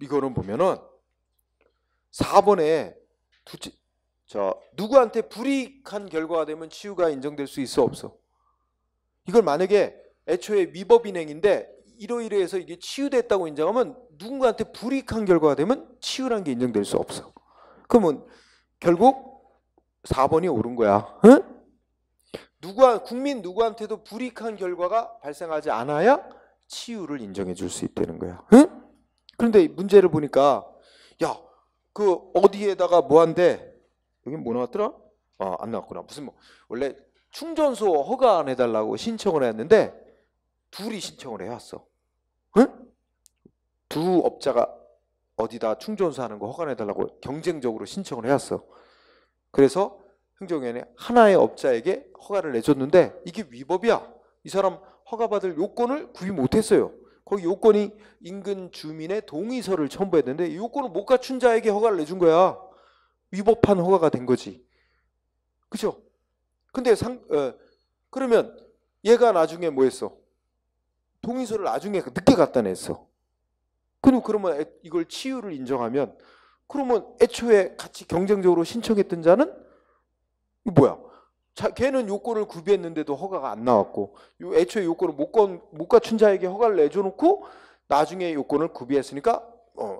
이거는 보면은 4번에 누구한테 불이익한 결과가 되면 치유가 인정될 수 있어, 없어? 이걸 만약에 애초에 위법인행인데 이러이러해서 이게 치유됐다고 인정하면 누군가한테 불이익한 결과가 되면 치유란 게 인정될 수 없어. 그러면 결국 4번이 옳은 거야. 응? 국민 누구한테도 불이익한 결과가 발생하지 않아야 치유를 인정해 줄 수 있다는 거야. 응? 그런데 문제를 보니까 야, 그 어디에다가 뭐 한대? 여기 뭐 나왔더라? 안 나왔구나. 무슨 뭐 원래 충전소 허가 안 해달라고 신청을 했는데 둘이 신청을 해왔어. 응? 두 업자가 어디다 충전소 하는 거 허가 해달라고 경쟁적으로 신청을 해왔어. 그래서 행정위원회 하나의 업자에게 허가를 내줬는데 이게 위법이야. 이 사람 허가받을 요건을 구비 못했어요. 거기 요건이 인근 주민의 동의서를 첨부했는데 이 요건을 못 갖춘 자에게 허가를 내준 거야. 위법한 허가가 된 거지. 그죠? 근데 그러면 얘가 나중에 뭐 했어? 동의서를 나중에 늦게 갖다 냈어. 그러면 이걸 치유를 인정하면 그러면 애초에 같이 경쟁적으로 신청했던 자는 뭐야? 걔는 요건을 구비했는데도 허가가 안 나왔고 애초에 요건을 못 갖춘 자에게 허가를 내줘놓고 나중에 요건을 구비했으니까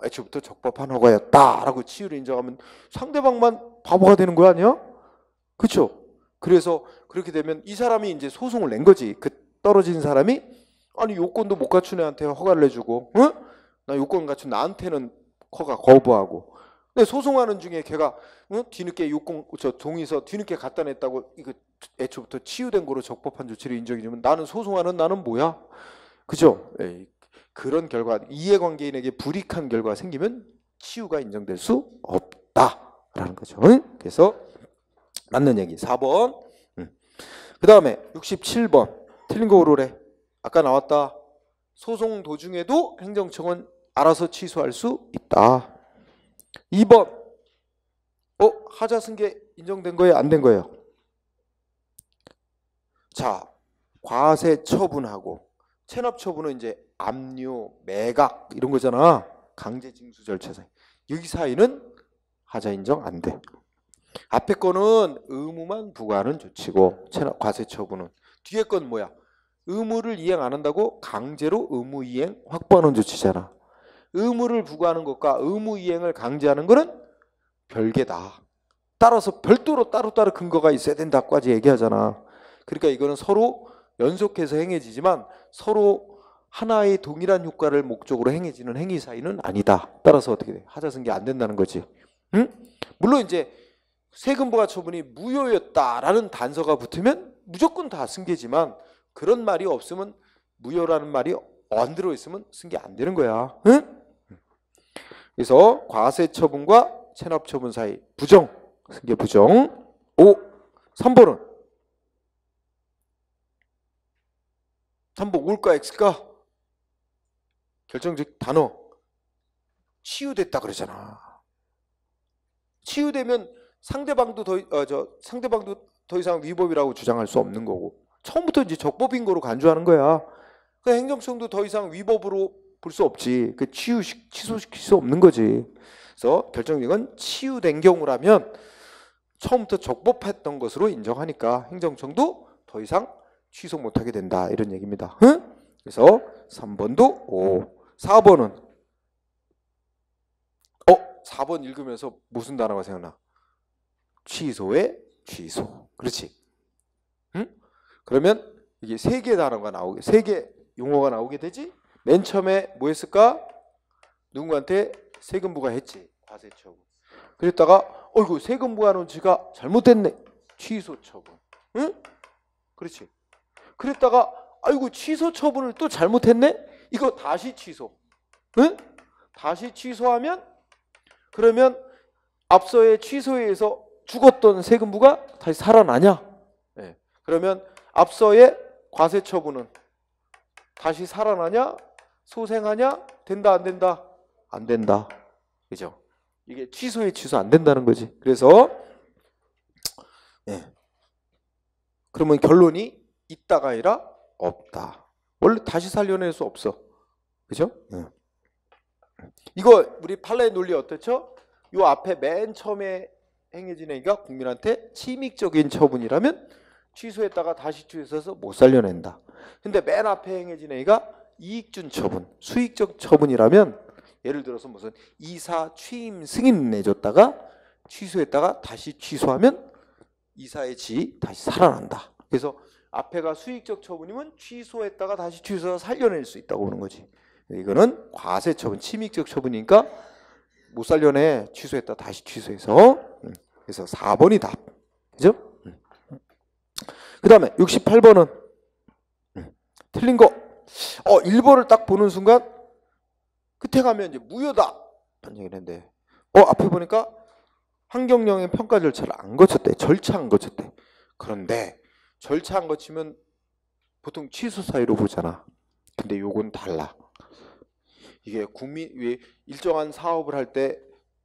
애초부터 적법한 허가였다라고 치유를 인정하면 상대방만 바보가 되는 거 아니야? 그렇죠? 그래서 그렇게 되면 이 사람이 이제 소송을 낸 거지. 그 떨어진 사람이 아니 요건도 못 갖춘 애한테 허가를 내주고 나 요건 갖춘 나한테는 허가 거부하고 근데 소송하는 중에 걔가 뒤늦게 동의서 뒤늦게 갖다 냈다고 이거 애초부터 치유된 거로 적법한 조치를 인정해주면 나는 소송하는 나는 뭐야? 그죠? 그런 결과 이해관계인에게 불이익한 결과가 생기면 치유가 인정될 수 없다라는 거죠. 그래서 맞는 얘기 4번. 그 다음에 67번 틀린 거 오르래. 아까 나왔다. 소송 도중에도 행정청은 알아서 취소할 수 있다. 2번 하자 승계 인정된 거예요? 안 된 거예요? 자, 과세 처분하고 체납 처분은 이제 압류, 매각 이런 거잖아. 강제 징수 절차상. 여기 사이는 하자 인정 안 돼. 앞에 거는 의무만 부과하는 조치고 체납 과세 처분은 뒤에 건 뭐야? 의무를 이행 안 한다고 강제로 의무 이행 확보하는 조치잖아. 의무를 부과하는 것과 의무 이행을 강제하는 것은 별개다. 따라서 별도로 따로따로 근거가 있어야 된다까지 얘기하잖아. 그러니까 이거는 서로 연속해서 행해지지만 서로 하나의 동일한 효과를 목적으로 행해지는 행위 사이는 아니다. 따라서 어떻게 돼? 하자승계 안 된다는 거지. 응? 물론 이제 세금 부과 처분이 무효였다라는 단서가 붙으면 무조건 다 승계지만 그런 말이 없으면 무효라는 말이 안 들어있으면 승계 안 되는 거야. 응? 그래서 과세 처분과 체납 처분 사이 부정, 승계 부정. 3번은 3번 올까 X일까? 결정적 단어 치유됐다 그러잖아. 치유되면 상대방도 더 이상 위법이라고 주장할 수 없는 거고 처음부터 이제 적법인 거로 간주하는 거야. 그 행정청도 더 이상 위법으로 볼 수 없지. 그 취소시킬 수 없는 거지. 그래서 결정적인 치유된 경우라면 처음부터 적법했던 것으로 인정하니까 행정청도 더 이상 취소 못하게 된다 이런 얘기입니다. 응? 그래서 3번도 O. 4번은 4번 읽으면서 무슨 단어가 생각나? 취소의 취소. 그렇지. 응? 그러면 이게 세 개 단어가 나오게, 세 개 용어가 나오게 되지? 맨 처음에 뭐 했을까? 누군가한테 세금 부과했지. 과세 처분. 그랬다가 어이구 세금 부과 논지가 잘못됐네. 취소 처분. 응? 그렇지. 그랬다가 아이고 취소 처분을 또 잘못했네. 이거 다시 취소. 응? 다시 취소하면 그러면 앞서의 취소에 의해서 죽었던 세금부가 다시 살아나냐? 네. 그러면 앞서의 과세 처분은 다시 살아나냐? 소생하냐? 된다 안 된다? 안 된다. 그죠? 이게 취소에 취소 안 된다는 거지. 그래서 그러면 결론이 있다가 아니라 없다. 원래 다시 살려낼 수 없어. 그죠? 이거 우리 판례의 논리 어떻죠? 요 앞에 맨 처음에 행해진 행위가 국민한테 침익적인 처분이라면 취소했다가 다시 취소해서 못 살려낸다. 근데 맨 앞에 행해진 행위가 이익준 처분, 수익적 처분이라면 예를 들어서 무슨 이사 취임 승인 내줬다가 취소했다가 다시 취소하면 이사의 지 다시 살아난다. 그래서 앞에가 수익적 처분이면 취소했다가 다시 취소해서 살려낼 수 있다고 보는 거지. 이거는 과세 처분, 침익적 처분이니까 못 살려내. 취소했다 다시 취소해서. 그래서 4번이 답. 그죠? 그 다음에 68번은 틀린 거. 1번을 딱 보는 순간 끝에 가면 이제 무효다 이런 얘기를 했는데 앞에 보니까 환경영향 평가 절차를 안 거쳤대. 절차 안 거쳤대. 그런데 절차 안 거치면 보통 취소 사유로 보잖아. 근데 요건 달라. 이게 일정한 사업을 할 때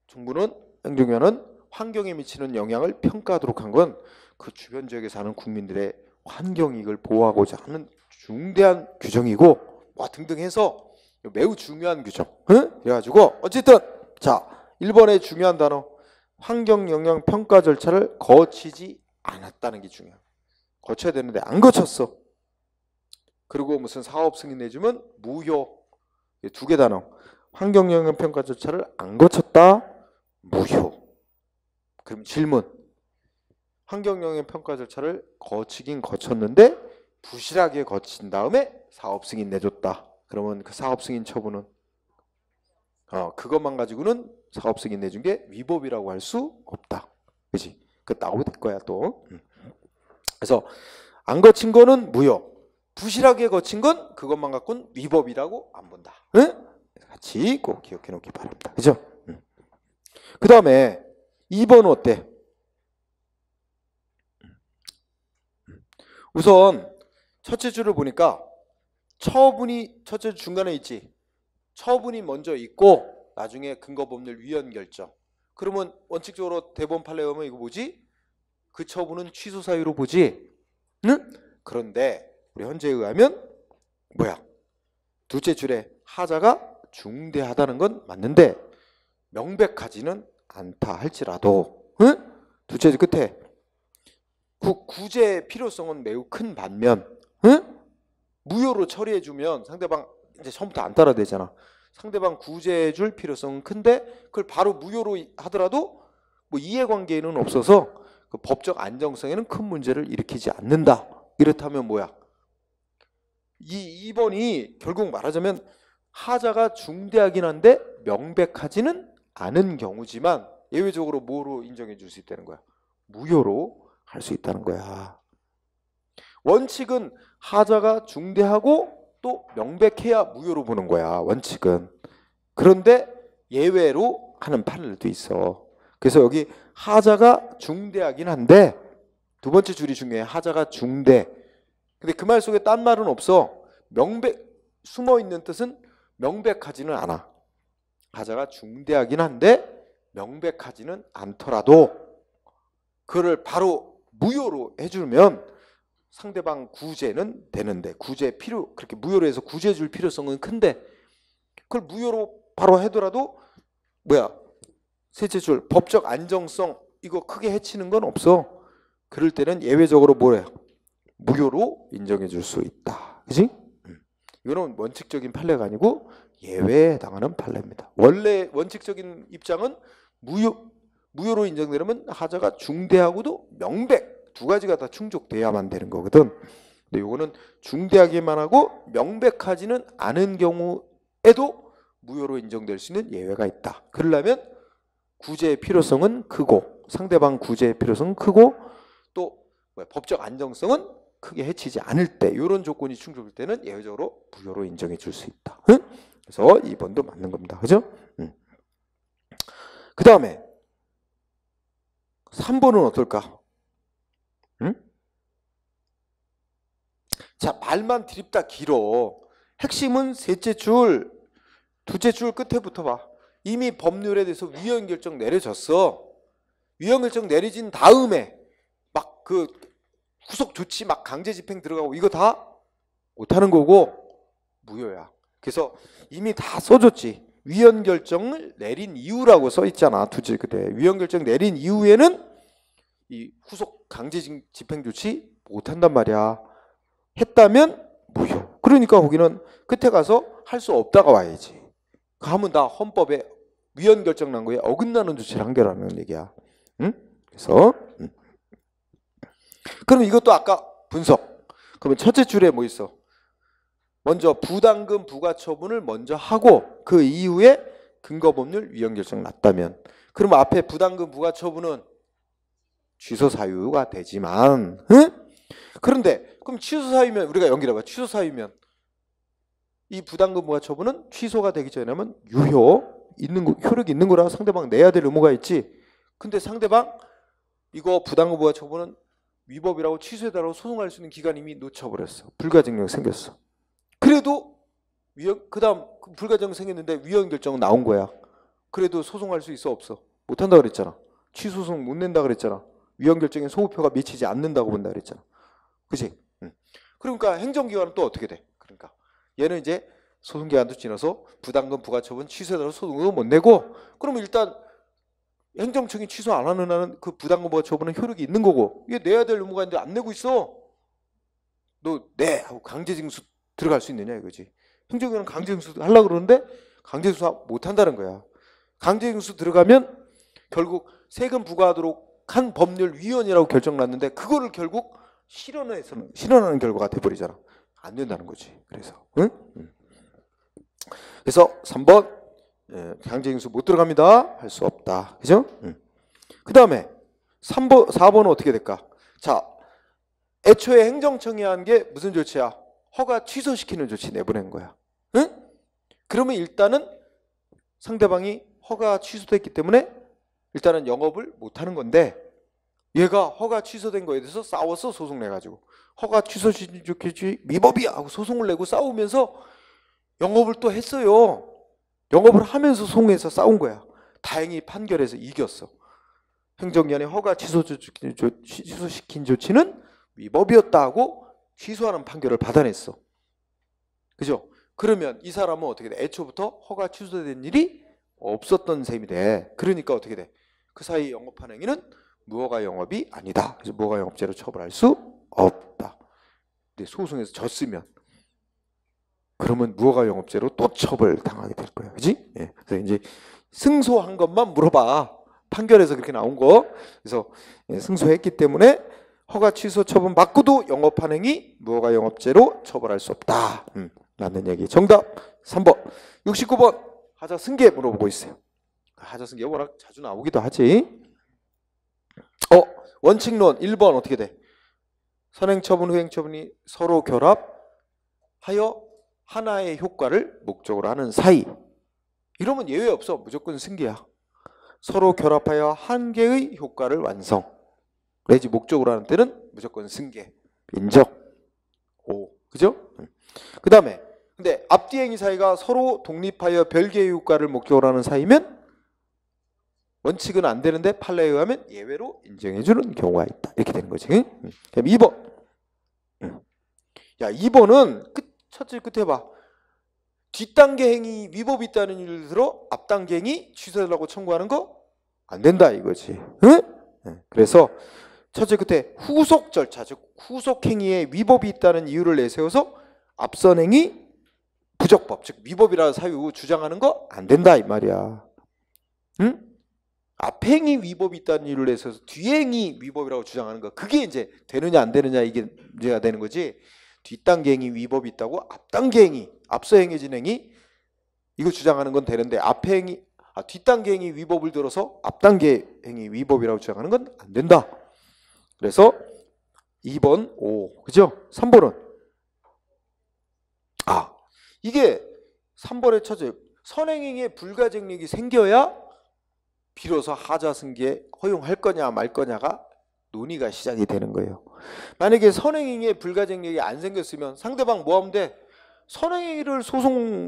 정부는 행정위원회는 환경에 미치는 영향을 평가하도록 한 건 그 주변 지역에 사는 국민들의 환경 이익을 보호하고자 하는 중대한 규정이고 등등 해서 매우 중요한 규정. 그래가지고 어쨌든 자 1번의 중요한 단어 환경 영향 평가 절차를 거치지 않았다는 게 중요해. 거쳐야 되는데 안 거쳤어. 그리고 무슨 사업 승인 내주면 무효. 두 개 단어. 환경 영향 평가 절차를 안 거쳤다. 무효. 그럼 질문. 환경 영향 평가 절차를 거치긴 거쳤는데 부실하게 거친 다음에 사업 승인 내줬다. 그러면 그 사업 승인 처분은 그것만 가지고는 사업 승인 내준 게 위법이라고 할 수 없다. 그렇지? 그 나오게 될 거야 또. 그래서 안 거친 거는 무효. 부실하게 거친 건 그것만 갖고는 위법이라고 안 본다. 응? 같이 꼭 기억해 놓기 바랍니다. 그죠? 그 다음에 2번은 어때? 우선 첫째 줄을 보니까 처분이 첫째 줄 중간에 있지. 처분이 먼저 있고 나중에 근거법률 위헌 결정. 그러면 원칙적으로 대법원 판례에 보면 이거 뭐지? 그 처분은 취소 사유로 보지. 응? 그런데 우리 현재에 의하면 뭐야? 둘째 줄에 하자가 중대하다는 건 맞는데 명백하지는 않다 할지라도 둘째 줄 끝에 구제의 필요성은 매우 큰 반면 무효로 처리해주면 상대방 이제 처음부터 안 따라야 되잖아. 상대방 구제해줄 필요성은 큰데 그걸 바로 무효로 하더라도 뭐 이해관계는 없어서 그 법적 안정성에는 큰 문제를 일으키지 않는다. 이렇다면 뭐야? 이 2번이 결국 말하자면 하자가 중대하긴 한데 명백하지는 않은 경우지만 예외적으로 뭐로 인정해 줄 수 있다는 거야? 무효로 할 수 있다는 거야. 원칙은 하자가 중대하고 또 명백해야 무효로 보는 거야. 원칙은. 그런데 예외로 하는 판례도 있어. 그래서 여기 하자가 중대하긴 한데 두 번째 줄이 중요해. 하자가 중대. 근데 그 말 속에 딴 말은 없어. 숨어 있는 뜻은 명백하지는 않아. 하자가 중대하긴 한데 명백하지는 않더라도 그를 바로 무효로 해주면 상대방 구제는 되는데, 그렇게 무효로 해서 구제해 줄 필요성은 큰데, 그걸 무효로 바로 하더라도 셋째 줄 법적 안정성 이거 크게 해치는 건 없어. 그럴 때는 예외적으로 무효로 인정해 줄 수 있다. 그지? 이거는 원칙적인 판례가 아니고 예외에 해당하는 판례입니다. 원래 원칙적인 입장은 무효로 인정되려면 하자가 중대하고도 명백, 두 가지가 다 충족돼야만 되는 거거든. 근데 이거는 중대하기만 하고 명백하지는 않은 경우에도 무효로 인정될 수 있는 예외가 있다. 그러려면 구제의 필요성은 크고, 상대방 구제의 필요성은 크고, 또 법적 안정성은 크게 해치지 않을 때, 이런 조건이 충족될 때는 예외적으로 무효로 인정해 줄 수 있다. 응? 그래서 2번도 맞는 겁니다. 그죠? 그 다음에 3번은 어떨까? 응? 자, 말만 드립다 길어. 핵심은 셋째 줄, 두째 줄 끝에부터 봐. 이미 법률에 대해서 위헌 결정 내려졌어. 위헌 결정 내려진 다음에 막 그 후속 조치 막 강제 집행 들어가고 이거 다 못하는 거고 무효야. 그래서 이미 다 써줬지. 위헌 결정을 내린 이유라고 써 있잖아. 두째 그때 위헌 결정 내린 이후에는 이 후속 강제 집행 조치 못한단 말이야. 했다면 무효. 그러니까 거기는 끝에 가서 할 수 없다가 와야지. 하면 다 헌법에 위헌 결정 난 거에 어긋나는 조치를 한 거라는 얘기야. 응? 그래서 그럼 이것도 아까 분석. 그러면 첫째 줄에 뭐 있어? 먼저 부당금 부과처분을 먼저 하고 그 이후에 근거법률 위헌 결정 났다면, 그러면 앞에 부당금 부과처분은 취소 사유가 되지만, 응? 그런데 그럼 취소 사유면 우리가 연결해봐. 취소 사유면 이 부당금 부과처분은 취소가 되기 전에는 효력이 있는 거라 상대방 내야 될 의무가 있지. 근데 상대방 이거 부당금 부과처분은 위법이라고 취소해달라고 소송할 수 있는 기간이 이미 놓쳐버렸어. 불가증력 생겼어. 그래도 그 다음 불가증력 생겼는데 위헌 결정은 나온 거야. 그래도 소송할 수 있어 없어? 못한다 그랬잖아. 취소소송 못 낸다 그랬잖아. 위헌 결정에 소급효가 미치지 않는다고 본다 그랬잖아. 그치? 그러니까 행정기관은 또 어떻게 돼? 그러니까 얘는 이제 소송기간도 지나서 부당금 부과처분 취소해달라고 소송도 못 내고, 그러면 일단 행정청이 취소 안 하는 한은 그 부당금 부과처분은 효력이 있는 거고, 이게 내야 될 의무가 있는데 안 내고 있어. 너 내 하고 강제징수 들어갈 수 있느냐 이거지. 행정기관은 강제징수 하려고 그러는데 강제징수 못 한다는 거야. 강제징수 들어가면 결국 세금 부과하도록 한 법률 위헌이라고 결정났는데 그거를 결국 실현하는 결과가 돼버리잖아. 안 된다는 거지. 그래서 그래서 3번 강제징수 못 들어갑니다. 할 수 없다. 그죠? 그 다음에 4번은 어떻게 될까? 자, 애초에 행정청이 한 게 무슨 조치야? 허가 취소시키는 조치 내보낸 거야. 응? 그러면 일단은 상대방이 허가 취소됐기 때문에 일단은 영업을 못 하는 건데, 얘가 허가 취소된 거에 대해서 싸웠어. 소송 내가지고 허가 취소시키지 위법이야 하고 소송을 내고 싸우면서 영업을 또 했어요. 영업을 하면서 소송해서 싸운 거야. 다행히 판결에서 이겼어. 행정기관이 허가 취소시킨 조치는 위법이었다 하고 취소하는 판결을 받아냈어. 그죠? 그러면 이 사람은 어떻게 돼? 애초부터 허가 취소된 일이 없었던 셈이 돼. 그러니까 어떻게 돼? 그 사이 영업한 행위는 무허가 영업이 아니다. 그래서 무허가 영업죄로 처벌할 수 없다. 근데 소송에서 졌으면 그러면 무허가 영업죄로 또 처벌당하게 될 거야. 그지? 예. 그래서 이제 승소한 것만 물어봐. 판결에서 그렇게 나온 거. 그래서 승소했기 때문에 허가 취소 처분 받고도 영업한 행위 무허가 영업죄로 처벌할 수 없다. 라는 얘기. 정답 3번. 69번 하자 승계 물어보고 있어요. 하자 승계 워낙 자주 나오기도 하지. 원칙론 1번 어떻게 돼? 선행처분 후행처분이 서로 결합하여 하나의 효과를 목적으로 하는 사이. 이러면 예외 없어. 무조건 승계야. 서로 결합하여 한 개의 효과를 완성. 내지 목적으로 하는 때는 무조건 승계. 인정. 오, 그죠? 그 다음에 근데 앞뒤 행위 사이가 서로 독립하여 별개의 효과를 목적으로 하는 사이면 원칙은 안 되는데 판례에 의하면 예외로 인정해주는 경우가 있다. 이렇게 되는 거지. 그럼 2번. 야, 2번은 첫째 끝에 봐. 뒷단계 행위 위법이 있다는 이유를 들어 앞단계 행위 취소해달라고 청구하는 거 안 된다 이거지. 응? 그래서 첫째 끝에 후속 절차, 즉 후속 행위에 위법이 있다는 이유를 내세워서 앞선 행위 부적법, 즉 위법이라는 사유 주장하는 거 안 된다 이 말이야. 응? 앞 행위 위법이 있다는 이유를 내세워서 뒤 행위 위법이라고 주장하는 거, 그게 이제 되느냐 안 되느냐 이게 문제가 되는 거지. 뒷단계 행위 위법이 있다고 앞단계 행위, 앞서 행해진 행위 이거 주장하는 건 되는데 앞 행위, 뒷단계 행위 위법을 들어서 앞단계 행위 위법이라고 주장하는 건 안 된다. 그래서 2번 O, 그죠? 3번은 이게 3번의 첫째 선행행위의 불가증력이 생겨야 비로소 하자승계 허용할 거냐 말 거냐가 논의가 시작이 되는 거예요. 만약에 선행행위의 불가증력이 안 생겼으면 상대방 뭐 하면 돼? 선행행위를 소송해.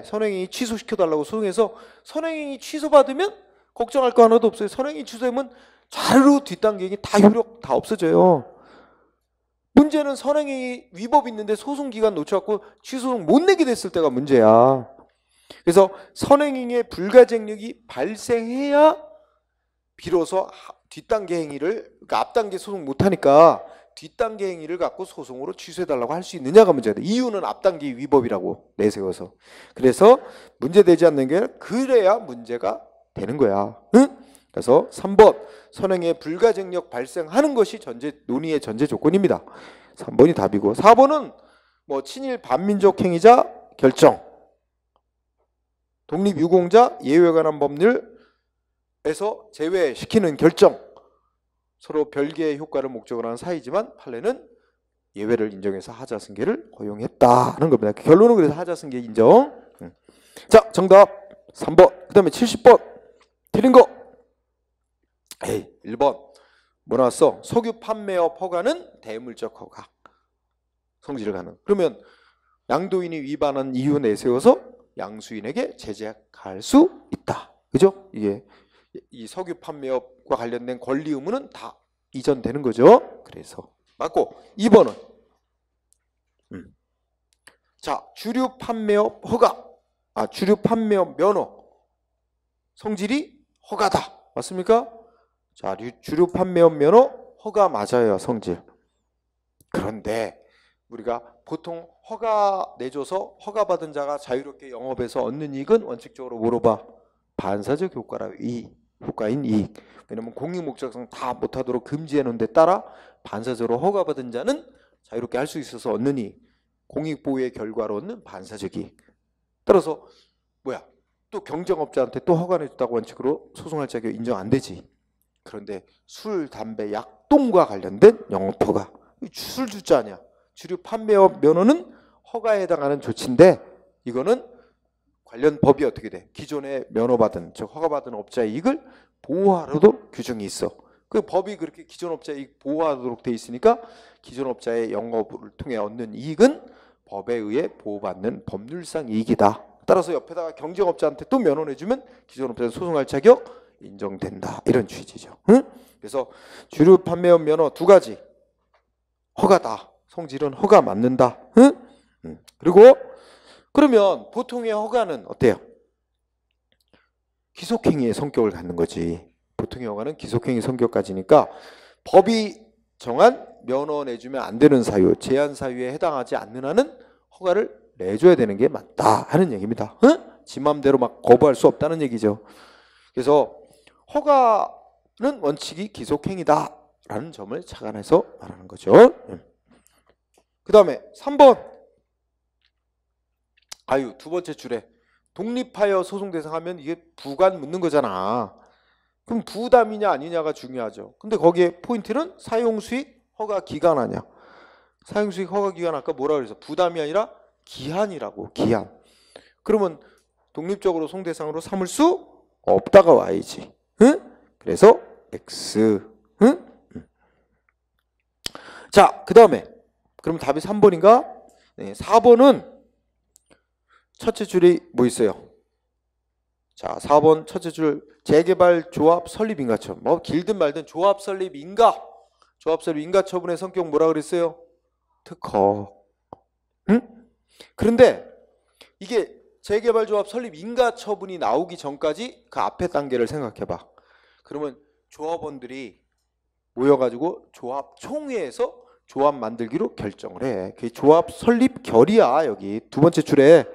선행행위 취소시켜달라고 소송해서 선행행위 취소받으면 걱정할 거 하나도 없어요. 선행행위 취소하면 자르르 뒷단계 행위 다 효력 다 없어져요. 문제는 선행행위 위법 있는데 소송기간 놓쳐갖고 취소송 못 내게 됐을 때가 문제야. 그래서 선행행위의 불가증력이 발생해야 비로소 뒷단계 행위를, 그러니까 앞단계 소송 못하니까 뒷단계 행위를 갖고 소송으로 취소해달라고 할 수 있느냐가 문제다. 이유는 앞단계 위법이라고 내세워서. 그래서 문제되지 않는 게 그래야 문제가 되는 거야. 응? 그래서 3번 선행의 불가증력 발생하는 것이 논의의 전제 조건입니다. 3번이 답이고 4번은 뭐 친일 반민족 행위자 결정, 독립유공자 예외에 관한 법률에서 제외시키는 결정, 서로 별개의 효과를 목적으로 하는 사이지만 판례는 예외를 인정해서 하자승계를 허용했다는 겁니다. 결론은 그래서 하자승계 인정. 자, 정답 3번. 그 다음에 70번 틀린 거. 1번 뭐 나왔어? 석유 판매업 허가는 대물적 허가, 성질을 가능. 그러면 양도인이 위반한 이유 내세워서 양수인에게 제재할 수 있다. 그죠? 이게 이 석유 판매업과 관련된 권리 의무는 다 이전되는 거죠. 그래서 맞고 2번은 자, 주류 판매업 허가, 주류 판매업 면허 성질이 허가다. 맞습니까? 자, 주류 판매업 면허 허가 맞아요. 성질. 그런데 우리가 보통 허가 내줘서 허가받은 자가 자유롭게 영업해서 얻는 이익은 원칙적으로 뭐로 봐? 반사적 효과라. 효과인 이익. 왜냐면 공익 목적성 다 못하도록 금지해 놓은 데 따라 반사적으로 허가받은 자는 자유롭게 할 수 있어서 얻는 이익, 공익보호의 결과로 얻는 반사적 이익. 따라서 또 경쟁업자한테 또 허가 내줬다고 원칙으로 소송할 자격 인정 안 되지. 그런데 술, 담배, 약동과 관련된 영업허가, 술주자 아니야. 주류 판매업 면허는 허가에 해당하는 조치인데 이거는 관련 법이 어떻게 돼? 기존에 면허받은, 즉 허가받은 업자의 이익을 보호하려도 규정이 있어. 그 법이 그렇게 기존 업자의 이익 보호하도록 돼 있으니까 기존 업자의 영업을 통해 얻는 이익은 법에 의해 보호받는 법률상 이익이다. 따라서 옆에다가 경쟁업자한테 또 면허 내주면 기존 업자는 소송할 자격 인정된다. 이런 취지죠. 응? 그래서 주류 판매업 면허 두 가지 허가다. 성질은 허가 맞는다. 응? 그리고 그러면 보통의 허가는 어때요? 기속행위의 성격을 갖는 거지. 보통의 허가는 기속행위 성격 가지니까 법이 정한 면허 내주면 안 되는 사유, 제한 사유에 해당하지 않는 한은 허가를 내줘야 되는 게 맞다 하는 얘기입니다. 지 맘대로 막 거부할 수 없다는 얘기죠. 그래서 허가는 원칙이 기속행위다 라는 점을 착안해서 말하는 거죠. 그 다음에 3번. 두 번째 줄에 독립하여 소송 대상하면 이게 부관 묻는 거잖아. 그럼 부담이냐 아니냐가 중요하죠. 근데 거기에 포인트는 사용수익 허가 기간 아니야. 사용수익 허가 기간 아까 뭐라 그래서 부담이 아니라 기한이라고. 기한. 그러면 독립적으로 소송 대상으로 삼을 수 없다가 Y지. 그래서 X. 자, 그 다음에 그럼 답이 3번인가? 네, 4번은 첫째 줄이 뭐 있어요? 자, 4번 첫째 줄 재개발 조합 설립 인가 처분. 뭐 길든 말든 조합 설립 인가. 조합 설립 인가 처분의 성격 뭐라 그랬어요? 특허. 응? 그런데 이게 재개발 조합 설립 인가 처분이 나오기 전까지 그 앞에 단계를 생각해 봐. 그러면 조합원들이 모여가지고 조합 총회에서 조합 만들기로 결정을 해. 그게 조합 설립 결의야. 여기 두 번째 줄에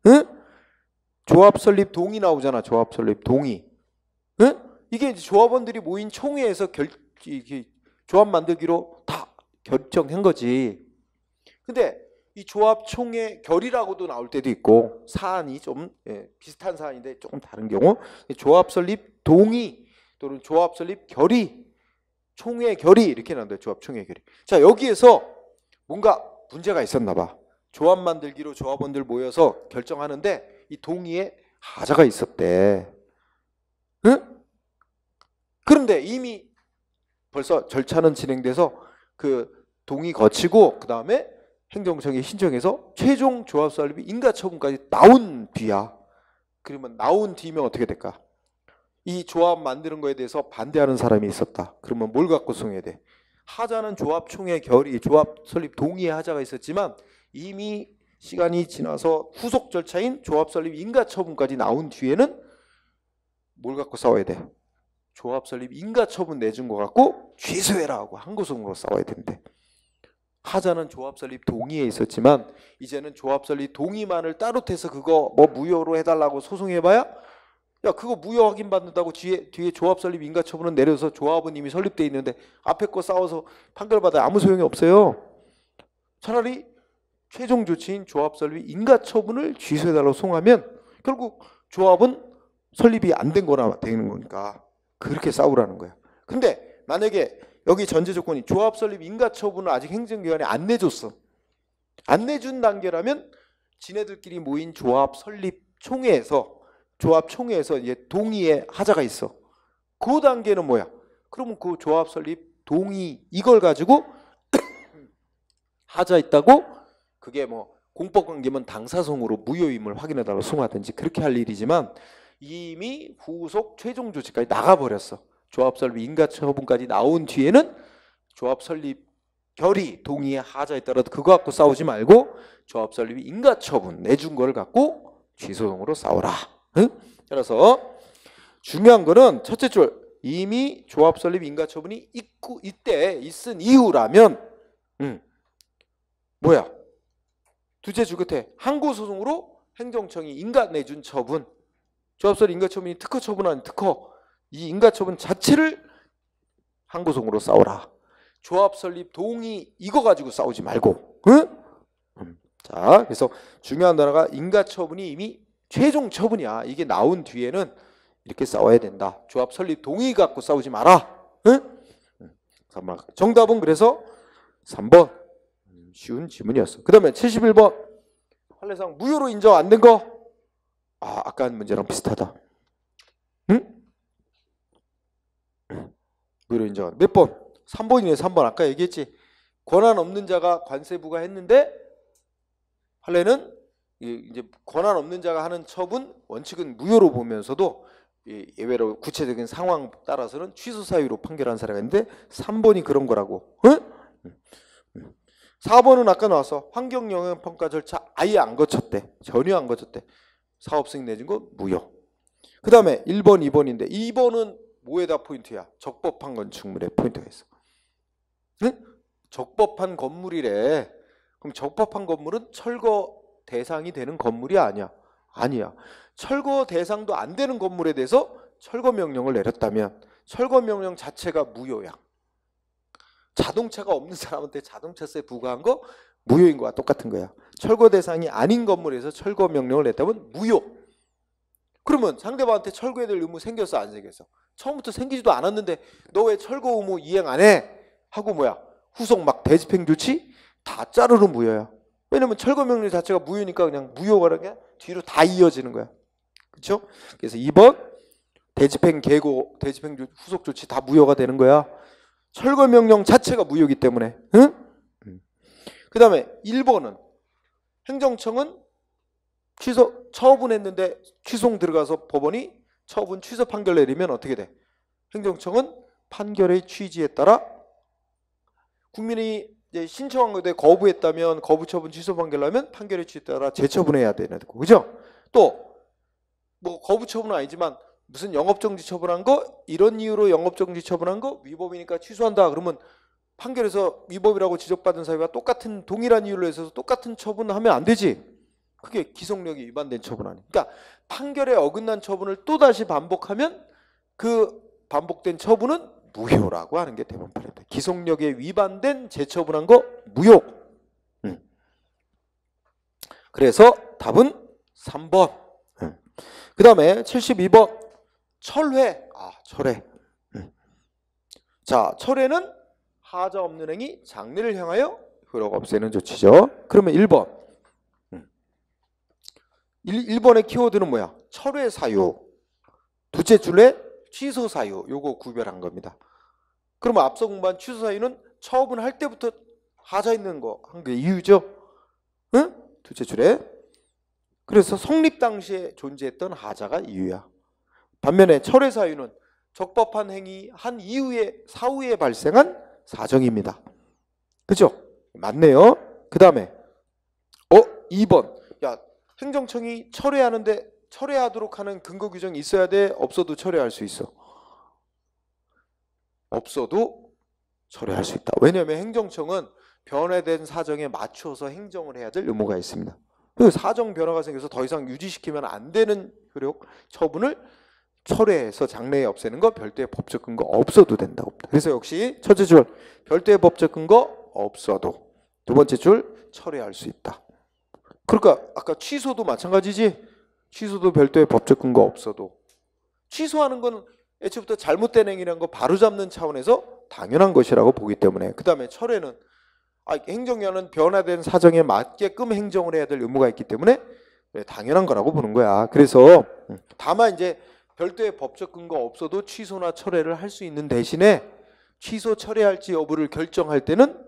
응? 조합 설립 동의 나오잖아. 조합 설립 동의. 응? 이게 이제 조합원들이 모인 총회에서 조합 만들기로 다 결정한 거지. 근데 이 조합 총회 결의라고도 나올 때도 있고 사안이 좀 비슷한 사안인데 조금 다른 경우 조합 설립 동의 또는 조합 설립 결의, 총회 결의 이렇게 나온다. 조합 총회 결의. 자, 여기에서 뭔가 문제가 있었나 봐. 조합 만들기로 조합원들 모여서 결정하는데 이 동의에 하자가 있었대. 응? 그런데 이미 벌써 절차는 진행돼서 그 동의 거치고 그 다음에 행정청에 신청해서 최종 조합 설립이 인가처분까지 나온 뒤야. 그러면 나온 뒤면 어떻게 될까? 이 조합 만드는 거에 대해서 반대하는 사람이 있었다. 그러면 뭘 갖고 소송해야 돼? 하자는 조합총회 결의, 조합 설립 동의의 하자가 있었지만 이미 시간이 지나서 후속 절차인 조합 설립 인가처분까지 나온 뒤에는 뭘 갖고 싸워야 돼? 조합 설립 인가처분 내준 거 갖고 취소해라 하고 항고소송으로 싸워야 된대. 하자는 조합 설립 동의에 있었지만 이제는 조합 설립 동의만을 따로 떼서 그거 뭐 무효로 해달라고 소송해봐야 야 그거 무효 확인받는다고 뒤에 조합 설립 인가처분은 내려서 조합은 이미 설립돼 있는데 앞에 거 싸워서 판결받아야 아무 소용이 없어요. 차라리 최종 조치인 조합 설립 인가처분을 취소해달라고 소송하면 결국 조합은 설립이 안 된 거나 되는 거니까 그렇게 싸우라는 거야. 근데 만약에 여기 전제 조건이 조합 설립 인가처분을 아직 행정기관에 안 내줬어. 안 내준 단계라면 지네들끼리 모인 조합 설립 총회에서 이제 동의의 하자가 있어. 그 단계는 뭐야? 그러면 그 조합 설립 동의 이걸 가지고 하자 있다고 그게 뭐 공법관계면 당사성으로 무효임을 확인해달라고 소송하든지 그렇게 할 일이지만 이미 후속 최종 조치까지 나가버렸어. 조합 설립 인가처분까지 나온 뒤에는 조합 설립 결의 동의의 하자에 따라 그거 갖고 싸우지 말고 조합 설립 인가처분 내준 걸 갖고 취소용으로 싸워라. 응? 그래서 중요한 거는 첫째 줄 이미 조합 설립 인가처분이 이때 있은 이후라면 뭐야? 두째 줄 끝에 항고소송으로 행정청이 인가 내준 처분 조합 설립 인가처분이 특허 처분 아닌 특허 이 인가처분 자체를 항고소송으로 싸워라. 조합 설립 동의 이거 가지고 싸우지 말고. 응? 자, 그래서 중요한 단어가 인가처분이 이미 최종 처분이야. 이게 나온 뒤에는 이렇게 싸워야 된다. 조합 설립 동의 갖고 싸우지 마라. 응? 정답은 그래서 3번. 쉬운 지문이었어. 그 다음에 71번. 판례상 무효로 인정 안 된 거. 아까 한 문제랑 비슷하다. 응? 무효로 인정. 몇 번? 3번이네. 3번. 아까 얘기했지. 권한 없는 자가 관세 부과했는데 판례는 이제 권한 없는 자가 하는 처분 원칙은 무효로 보면서도 예외로 구체적인 상황 따라서는 취소 사유로 판결한 사례가 있는데 3번이 그런 거라고. 응? 4번은 아까 나와서 환경영향평가 절차 아예 안 거쳤대. 전혀 안 거쳤대. 사업승인 내준 거 무효. 그 다음에 1번, 2번인데 2번은 뭐에다 포인트야? 적법한 건축물에 포인트가 있어. 응? 적법한 건물이래. 그럼 적법한 건물은 철거 대상이 되는 건물이 아니야. 아니야. 철거 대상도 안 되는 건물에 대해서 철거 명령을 내렸다면 철거 명령 자체가 무효야. 자동차가 없는 사람한테 자동차세 부과한 거 무효인 거와 똑같은 거야. 철거 대상이 아닌 건물에서 철거 명령을 냈다면 무효. 그러면 상대방한테 철거해야 될 의무 생겼어 안 생겼어? 처음부터 생기지도 않았는데 너 왜 철거 의무 이행 안 해? 하고 뭐야? 후속 막 대집행 조치 다 자르는 무효야. 왜냐면 철거 명령 자체가 무효니까 그냥 무효가 그냥 뒤로 다 이어지는 거야. 그렇죠? 그래서 2번 대집행 계고 대집행 후속 조치 다 무효가 되는 거야. 철거 명령 자체가 무효이기 때문에. 응? 그 다음에 1번은 행정청은 처분했는데 취소송 들어가서 법원이 처분 취소 판결 내리면 어떻게 돼? 행정청은 판결의 취지에 따라 국민이 이제 신청한 것에 거부했다면 거부 처분 취소 판결 나면 판결의 취지에 따라 재처분해야 되는 거고, 그죠? 또 뭐 거부 처분은 아니지만 무슨 영업정지 처분한 거 이런 이유로 영업정지 처분한 거 위법이니까 취소한다 그러면 판결에서 위법이라고 지적받은 사유와 똑같은 동일한 이유로 해서 똑같은 처분하면 안 되지. 그게 기성력이 위반된 처분 아니에요. 그러니까 판결에 어긋난 처분을 또다시 반복하면 그 반복된 처분은 무효라고 하는 게 대법원판입니다. 기성력에 위반된 재처분한 거 무효. 그래서 답은 3번. 그 다음에 72번 철회. 철회. 자, 철회는 하자 없는 행위 장래를 향하여 효력 없애는 조치죠. 그러면 1번. 1번의 키워드는 뭐야? 철회 사유. 둘째 줄에 취소 사유. 요거 구별한 겁니다. 그러면 앞서 공부한 취소 사유는 처분할 때부터 하자 있는 거 한 게 이유죠. 응? 둘째 줄에. 그래서 성립 당시에 존재했던 하자가 이유야. 반면에 철회 사유는 적법한 행위 한 이후에 사후에 발생한 사정입니다. 그죠? 맞네요. 그 다음에 2번. 야, 행정청이 철회하는데 철회하도록 하는 근거 규정이 있어야 돼? 없어도 철회할 수 있어? 없어도 철회할 수 있다. 왜냐하면 행정청은 변화된 사정에 맞춰서 행정을 해야 될 의무가 있습니다. 그 사정 변화가 생겨서 더 이상 유지시키면 안 되는 효력 처분을 철회해서 장래에 없애는 거 별도의 법적 근거 없어도 된다고. 그래서 역시 첫째 줄 별도의 법적 근거 없어도, 두 번째 줄 철회할 수 있다. 그러니까 아까 취소도 마찬가지지. 취소도 별도의 법적 근거 없어도. 취소하는 건 애초부터 잘못된 행위라는 거 바로잡는 차원에서 당연한 것이라고 보기 때문에. 그 다음에 철회는 행정위원회는 변화된 사정에 맞게끔 행정을 해야 될 의무가 있기 때문에 당연한 거라고 보는 거야. 그래서 다만 이제 별도의 법적 근거 없어도 취소나 철회를 할 수 있는 대신에 취소 철회할지 여부를 결정할 때는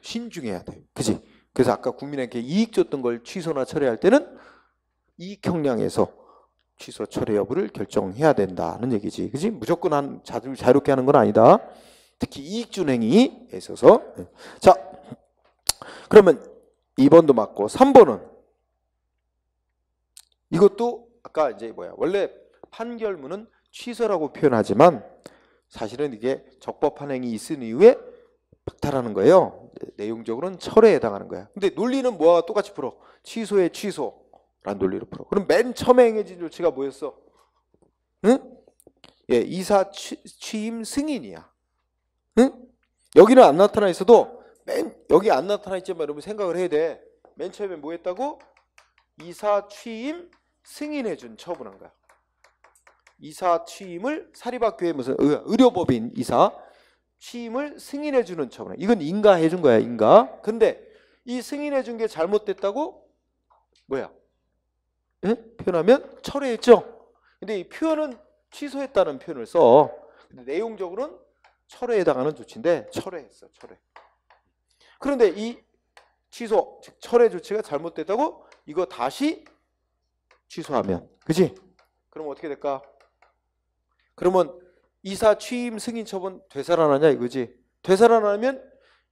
신중해야 돼. 그지? 그래서 아까 국민에게 이익 줬던 걸 취소나 철회할 때는 이익 형량에서 취소 철회 여부를 결정해야 된다는 얘기지. 그지? 무조건 자유롭게 하는 건 아니다. 특히 이익 준 행위에 있어서. 자, 그러면 2번도 맞고 3번은 이것도 아까 이제 원래 판결문은 취소라고 표현하지만 사실은 이게 적법한 행위 있은 이후에 박탈하는 거예요. 내용적으로는 철회에 해당하는 거야. 근데 논리는 뭐와 똑같이 풀어? 취소의 취소라는 논리로 풀어. 그럼 맨 처음에 행해진 조치가 뭐였어? 응? 예, 이사 취임 승인이야. 응? 여기는 안 나타나 있어도 여기 안 나타나 있지만 여러분 생각을 해야 돼. 맨 처음에 뭐 했다고? 이사 취임 승인해 준 처분한 거야. 이사 취임을 사립학교의 무슨 의료법인 이사 취임을 승인해 주는 처분. 이건 인가해 준 거야, 인가. 근데 이 승인해 준 게 잘못됐다고 뭐야? 예? 표현하면 철회했죠. 근데 이 표현은 취소했다는 표현을 써. 근데 내용적으로는 철회에 해당하는 조치인데 철회했어, 철회. 그런데 이 취소, 즉 철회 조치가 잘못됐다고 이거 다시 취소하면, 그지? 그럼 어떻게 될까? 그러면 이사 취임 승인 처분 되살아나냐 이거지? 되살아나면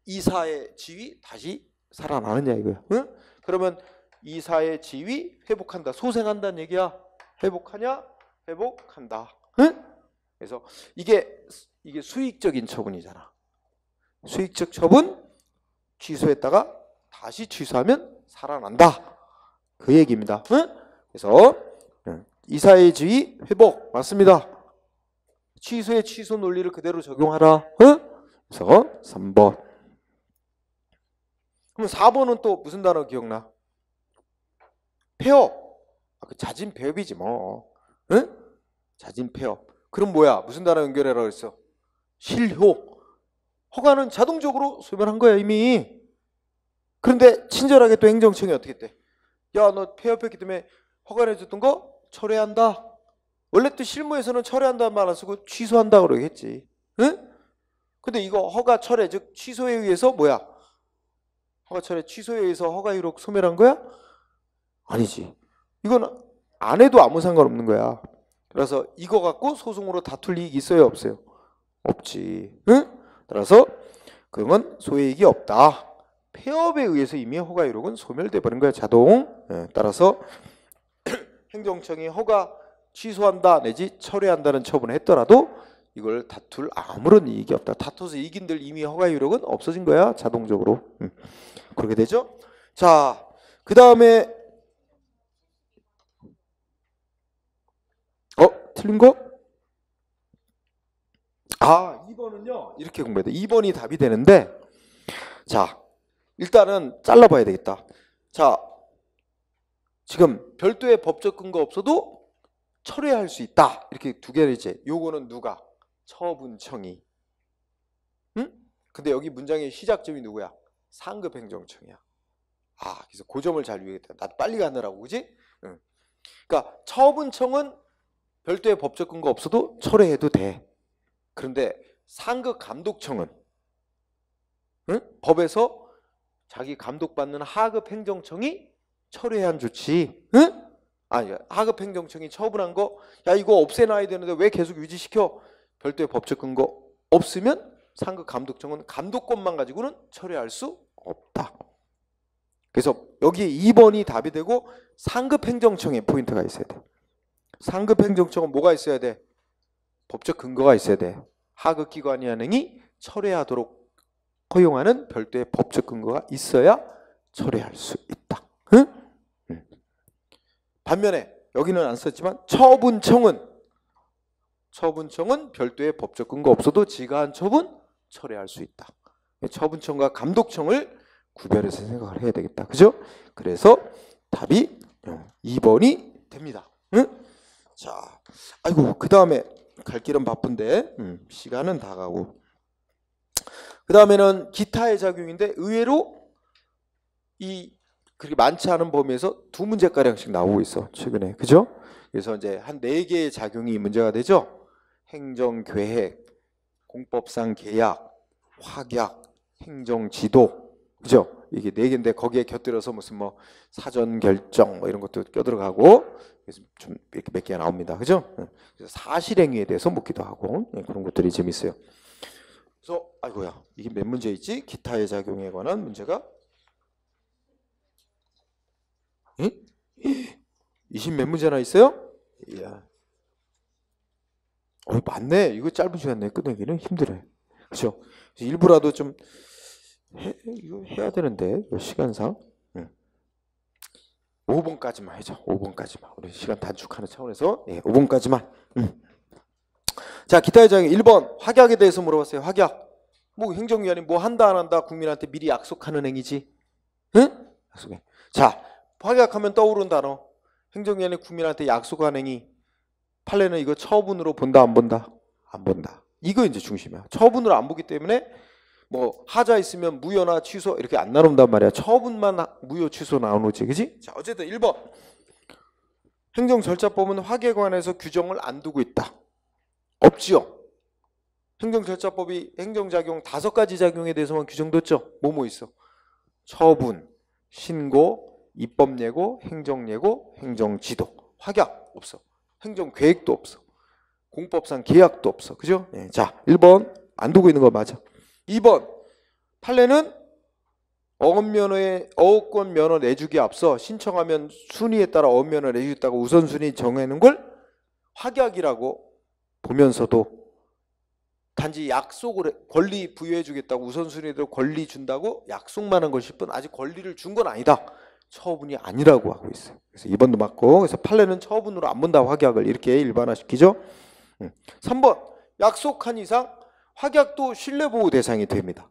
이사의 지위 다시 살아나느냐 이거야. 응? 그러면 이사의 지위 회복한다, 소생한다는 얘기야. 회복하냐? 회복한다. 응? 그래서 이게 수익적인 처분이잖아. 수익적 처분 취소했다가 다시 취소하면 살아난다. 그 얘기입니다. 응? 그래서 이사의 지위 회복 맞습니다. 취소의 취소 논리를 그대로 적용하라. 응? 그래서 3번. 그럼 4번은 또 무슨 단어 기억나? 폐업. 그 자진 폐업이지 뭐. 응? 자진 폐업. 그럼 뭐야? 무슨 단어 연결해라 그랬어? 실효. 허가는 자동적으로 소멸한 거야 이미. 그런데 친절하게 또 행정청이 어떻게 했대? 야, 너 폐업했기 때문에 허가해줬던 거 철회한다. 원래 또 실무에서는 철회한다는 말 안 쓰고 취소한다 그러겠지. 응? 근데 이거 허가 철회 즉 취소에 의해서 뭐야? 허가철회 취소에 의해서 허가이록 소멸한 거야? 아니지. 이건 안 해도 아무 상관없는 거야. 그래서 이거 갖고 소송으로 다툴 이익이 있어요, 없어요? 없지. 응? 따라서 그건 소외이익이 없다. 폐업에 의해서 이미 허가이록은 소멸돼 버린 거야, 자동. 따라서 행정청이 허가 취소한다 내지 철회한다는 처분을 했더라도 이걸 다툴 아무런 이익이 없다. 다퉈서 이긴들 이미 허가이록은 없어진 거야, 자동적으로. 그렇게 되죠. 자, 그 다음에 틀린 거? 2번은요 이렇게 공부해야 돼. 2번이 답이 되는데, 자 일단은 잘라봐야 되겠다. 자, 지금 별도의 법적 근거 없어도 철회할 수 있다, 이렇게 두 개를 이제. 요거는 누가? 처분청이. 응? 근데 여기 문장의 시작점이 누구야? 상급행정청이야. 그래서 그 점을 잘 유의했다. 나 빨리 가느라고, 그지? 응. 그러니까 처분청은 별도의 법적 근거 없어도 철회해도 돼. 그런데 상급감독청은 법에서 자기 감독받는 하급행정청이 철회한 조치. 하급행정청이 처분한 거, 야 이거 없애놔야 되는데 왜 계속 유지시켜? 별도의 법적 근거 없으면 상급감독청은 감독권만 가지고는 철회할 수 없다. 그래서 여기에 2번이 답이 되고, 상급행정청에 포인트가 있어야 돼. 상급행정청은 뭐가 있어야 돼? 법적 근거가 있어야 돼. 하급기관이 하는 행위 철회하도록 허용하는 별도의 법적 근거가 있어야 철회할 수 있다. 반면에 여기는 안 썼지만 처분청은 별도의 법적 근거 없어도 지가 한 처분 철회할 수 있다. 처분청과 감독청을 구별해서 생각을 해야 되겠다. 그죠? 그래서 답이 2번이 됩니다. 자, 아이고, 그 다음에 갈 길은 바쁜데 시간은 다 가고, 그 다음에는 기타의 작용인데 의외로 그렇게 많지 않은 범위에서 두 문제가량씩 나오고 있어, 최근에. 그죠? 그래서 이제 한 4개의 작용이 문제가 되죠. 행정계획, 공법상 계약, 확약, 행정지도. 그죠? 이게 4개인데 거기에 곁들여서 무슨 뭐 사전 결정 이런 것도 껴들어가고, 그래서 좀 이렇게 몇 개가 나옵니다. 그죠? 그래서 사실행위에 대해서 묻기도 하고, 그런 것들이 재밌어요. 그래서 아이고야, 이게 몇 문제 있지? 기타의 작용에 관한 문제가 20 몇 문제나 있어요? 이야. 많네. 이거 짧은 시간 내에 끝내기는 힘들어요. 그렇죠? 일부라도 좀 이거 해야 되는데, 시간상 5번까지만 하자. 5번까지만. 우리 시간 단축하는 차원에서 5번까지만. 자, 기타의 작용 1번 확약에 대해서 물어봤어요. 확약. 뭐 행정기관이 뭐 한다 안 한다 국민한테 미리 약속하는 행위지. 약속해. 자, 확약하면 떠오르는 단어. 행정기관이 국민한테 약속한 행위. 판례는 이거 처분으로 본다 안 본다? 안 본다. 이거 이제 중심이야. 처분으로 안 보기 때문에 뭐 하자 있으면 무효나 취소 이렇게 안 나온단 말이야. 처분만 무효 취소 나오지, 그지? 자, 어쨌든 1번 행정절차법은 확약에 관해서 규정을 안 두고 있다. 없지요. 행정절차법이 행정작용 5가지 작용에 대해서만 규정됐죠. 뭐뭐 있어? 처분, 신고, 입법예고, 행정예고, 행정지도. 확약 없어. 행정계획도 없어. 공법상 계약도 없어. 그죠? 자, 1번 안 두고 있는 거 맞아. 2번 판례는 어업권 면허 내주기에 앞서 신청하면 순위에 따라 어업면허 내주겠다고 우선순위 정해놓은 걸 확약이라고 보면서도 단지 약속을 권리 부여해 주겠다고 우선순위대로 권리 준다고 약속만 한 것일 뿐 아직 권리를 준 건 아니다. 처분이 아니라고 하고 있어요. 그래서 2번도 맞고, 그래서 판례는 처분으로 안 본다 확약을 이렇게 일반화시키죠. 3번 약속한 이상 확약도 신뢰보호 대상이 됩니다.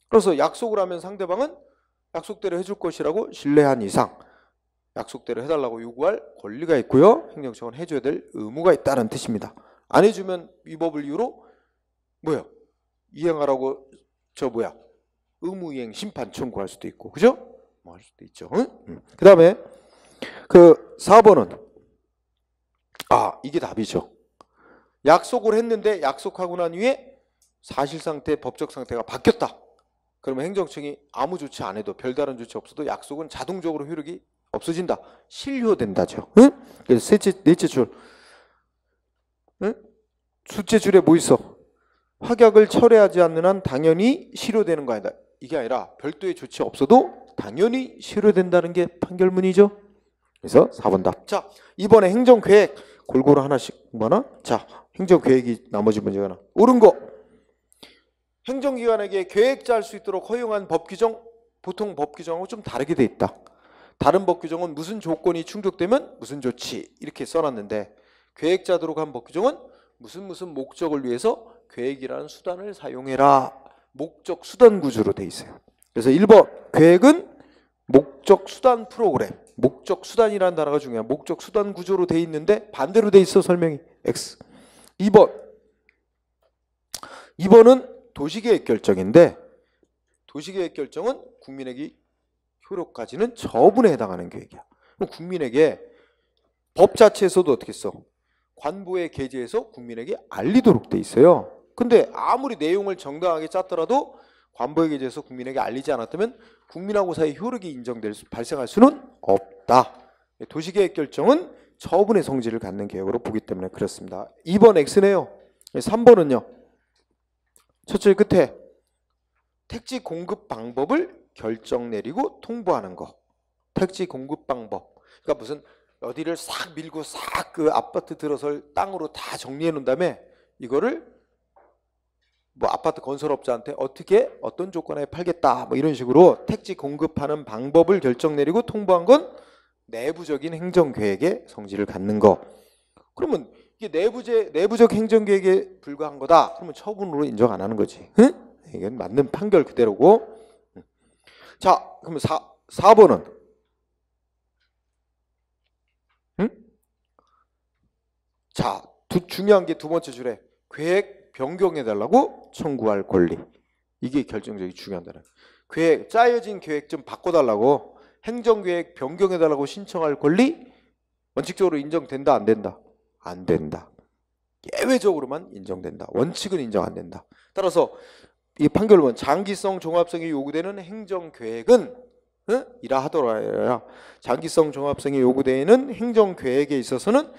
그래서 약속을 하면 상대방은 약속대로 해줄 것이라고 신뢰한 이상 약속대로 해달라고 요구할 권리가 있고요. 행정청은 해줘야 될 의무가 있다는 뜻입니다. 안 해주면 위법을 이유로 이행하라고 의무이행 심판 청구할 수도 있고, 그죠? 뭐 할 수도 있죠. 그 다음에 그 4번은 이게 답이죠. 약속을 했는데 약속하고 난 후에 사실상태, 법적 상태가 바뀌었다. 그러면 행정청이 아무 조치 안 해도 별다른 조치 없어도 약속은 자동적으로 효력이 없어진다. 실효된다죠. 응? 그래서 넷째 줄. 응? 숫째 줄에 뭐 있어? 확약을 철회하지 않는 한 당연히 실효되는 거 아니다. 이게 아니라 별도의 조치 없어도 당연히 실효된다는 게 판결문이죠. 그래서 4번 답. 자, 이번에 행정계획 골고루 하나씩 뭐나? 자, 행정계획이 나머지 문제가 나. 옳은 거. 행정기관에게 계획 짤 수 있도록 허용한 법 규정, 보통 법 규정하고 좀 다르게 돼 있다. 다른 법 규정은 무슨 조건이 충족되면 무슨 조치 이렇게 써놨는데 계획 짜도록 한 법 규정은 무슨 목적을 위해서 계획이라는 수단을 사용해라. 목적 수단 구조로 돼 있어요. 그래서 1번 계획은 목적 수단 프로그램. 목적 수단이라는 단어가 중요해요. 목적 수단 구조로 돼 있는데 반대로 돼 있어 설명이. X. 2번은 도시계획 결정인데 도시계획 결정은 국민에게 효력까지는 처분에 해당하는 계획이야. 그럼 국민에게 법 자체에서도 어떻게 써? 관보에 게재해서 국민에게 알리도록 돼 있어요. 근데 아무리 내용을 정당하게 짰더라도 관보에 게재해서 국민에게 알리지 않았다면 국민하고 사이 효력이 발생할 수는 없다. 도시계획 결정은 처분의 성질을 갖는 계획으로 보기 때문에 그렇습니다. 2번 X네요. 3번은요. 첫째 끝에 택지 공급 방법을 결정 내리고 통보하는 거. 택지 공급 방법. 그러니까 무슨 어디를 싹 밀고 싹 그 아파트 들어설 땅으로 다 정리해 놓은 다음에 이거를 뭐 아파트 건설업자한테 어떻게 어떤 조건에 팔겠다 뭐 이런 식으로 택지 공급하는 방법을 결정 내리고 통보한 건 내부적인 행정계획의 성질을 갖는 거. 그러면 이게 내부적 행정계획에 불과한 거다. 그러면 처분으로 인정 안 하는 거지. 응? 이건 맞는 판결 그대로고. 자, 그러면 4번은 응? 자, 중요한 게 두 번째 줄에 계획 변경해달라고 청구할 권리. 이게 결정적이 중요하다는. 짜여진 계획 좀 바꿔달라고 행정계획 변경해달라고 신청할 권리 원칙적으로 인정된다 안 된다? 안 된다. 예외적으로만 인정된다. 원칙은 인정 안 된다. 따라서 이 판결문 장기성 종합성이 요구되는 행정계획은 이라 하더라. 장기성 종합성이 요구되는 행정계획에 있어서는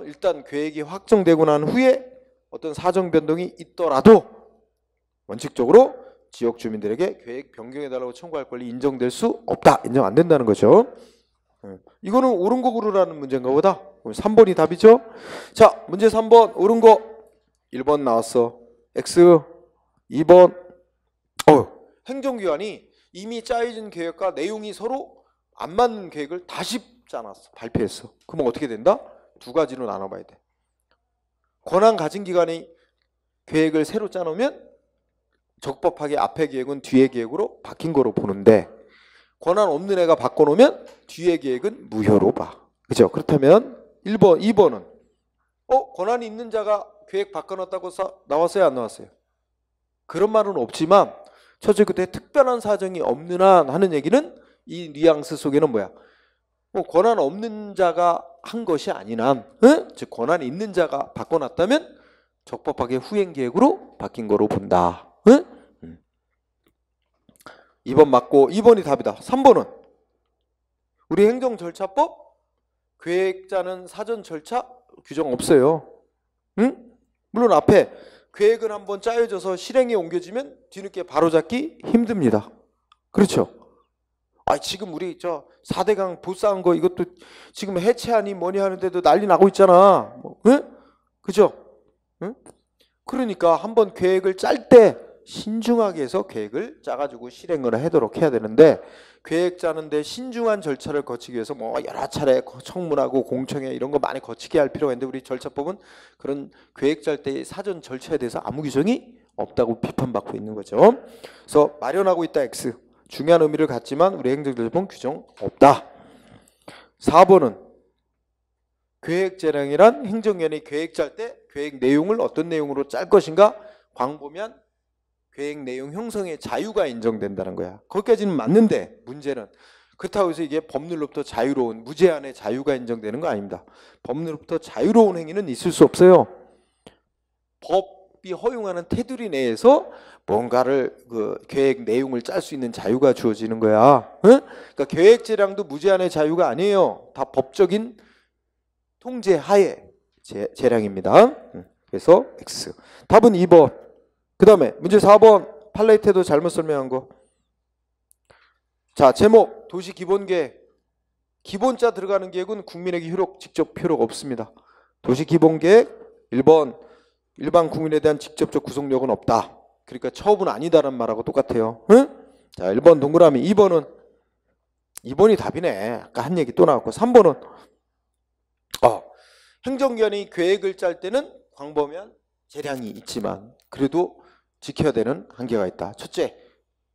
일단 계획이 확정되고 난 후에 어떤 사정 변동이 있더라도 원칙적으로 지역 주민들에게 계획 변경해달라고 청구할 권리 인정될 수 없다. 인정 안 된다는 거죠. 이거는 옳은 거 고르라는 문제인가 보다. 3번이 답이죠. 자, 문제 3번 옳은 거 1번 나왔어. X. 2번 행정기관이 이미 짜여진 계획과 내용이 서로 안 맞는 계획을 다시 짜놨어. 발표했어. 그러면 어떻게 된다? 두 가지로 나눠봐야 돼. 권한 가진 기관이 계획을 새로 짜놓으면 적법하게 앞에 계획은 뒤에 계획으로 바뀐 거로 보는데 권한 없는 애가 바꿔놓으면 뒤에 계획은 무효로 봐. 그죠? 그렇다면 1번, 2번은 권한이 있는 자가 계획 바꿔놨다고 나왔어요? 안 나왔어요? 그런 말은 없지만 첫째 그때 특별한 사정이 없는 한 하는 얘기는 이 뉘앙스 속에는 뭐야? 권한 없는 자가 한 것이 아닌 한, 즉 권한이 있는 자가 바꿔놨다면 적법하게 후행 계획으로 바뀐 거로 본다. 2번 맞고 2번이 답이다. 3번은 우리 행정절차법 계획자는 사전 절차 규정 없어요. 응? 물론 앞에 계획은 한번 짜여져서 실행에 옮겨지면 뒤늦게 바로잡기 힘듭니다. 그렇죠? 지금 우리 4대강 보싸운 거 이것도 지금 해체하니 뭐니 하는데도 난리 나고 있잖아. 응? 그죠? 응? 그러니까 한번 계획을 짤 때 신중하게 해서 계획을 짜가지고 실행을 하도록 해야 되는데 계획 짜는데 신중한 절차를 거치기 위해서 뭐 여러 차례 청문하고 공청회 이런 거 많이 거치게 할 필요가 있는데 우리 절차법은 그런 계획 짤 때 사전 절차에 대해서 아무 규정이 없다고 비판받고 있는 거죠. 그래서 마련하고 있다 X. 중요한 의미를 갖지만 우리 행정절차법 규정 없다. 4번은 계획 재량이란 행정위원회 계획 짤 때 계획 내용을 어떤 내용으로 짤 것인가 광범위한 계획 내용 형성의 자유가 인정된다는 거야. 거기까지는 맞는데 문제는 그렇다고 해서 이게 법률로부터 자유로운 무제한의 자유가 인정되는 거 아닙니다. 법률로부터 자유로운 행위는 있을 수 없어요. 법이 허용하는 테두리 내에서 뭔가를 그 계획 내용을 짤 수 있는 자유가 주어지는 거야. 응? 그러니까 계획 재량도 무제한의 자유가 아니에요. 다 법적인 통제 하에 재량입니다. 그래서 X. 답은 2번. 그 다음에 문제 4번. 팔레이테도 잘못 설명한 거. 자, 제목 도시 기본계획. 기본자 들어가는 계획은 국민에게 직접 효력 없습니다. 도시 기본계획 1번. 일반 국민에 대한 직접적 구속력은 없다. 그러니까 처분은 아니다라는 말하고 똑같아요. 응? 자, 1번 동그라미. 2번이 답이네. 아까 한 얘기 또 나왔고. 3번은 행정기관이 계획을 짤 때는 광범위한 재량이 있지만 그래도 지켜야 되는 한계가 있다. 첫째,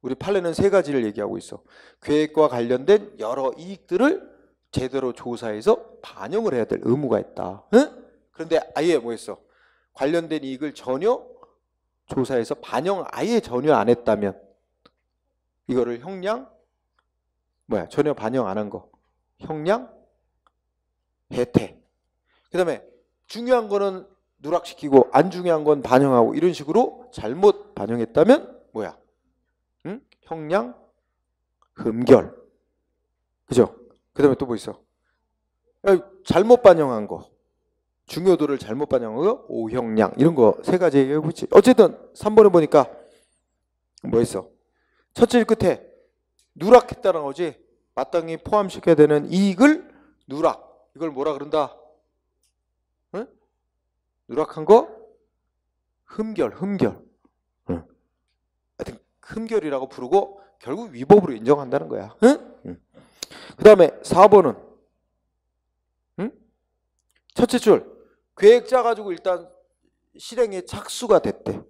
우리 판례는 3가지를 얘기하고 있어. 계획과 관련된 여러 이익들을 제대로 조사해서 반영을 해야 될 의무가 있다. 응? 그런데 아예 뭐했어? 관련된 이익을 전혀 조사해서 반영 아예 전혀 안 했다면 이거를 전혀 반영 안 한 거 형량 혜택. 그 다음에 중요한 거는 누락시키고 안 중요한 건 반영하고 이런 식으로 잘못 반영했다면 응? 형량 흠결. 그죠? 그 다음에 또 뭐 있어? 잘못 반영한 거 중요도를 잘못 반영한 거 오형량. 이런 거 3가지 얘기해보지. 어쨌든 3번에 보니까 뭐 있어? 첫째 끝에 누락했다는 거지. 마땅히 포함시켜야 되는 이익을 누락. 이걸 뭐라 그런다? 응? 누락한 거 흠결. 응. 하여튼 흠결이라고 부르고 결국 위법으로 인정한다는 거야. 응? 그 다음에 4번은 첫째 줄 계획 짜가지고 일단 실행에 착수가 됐대.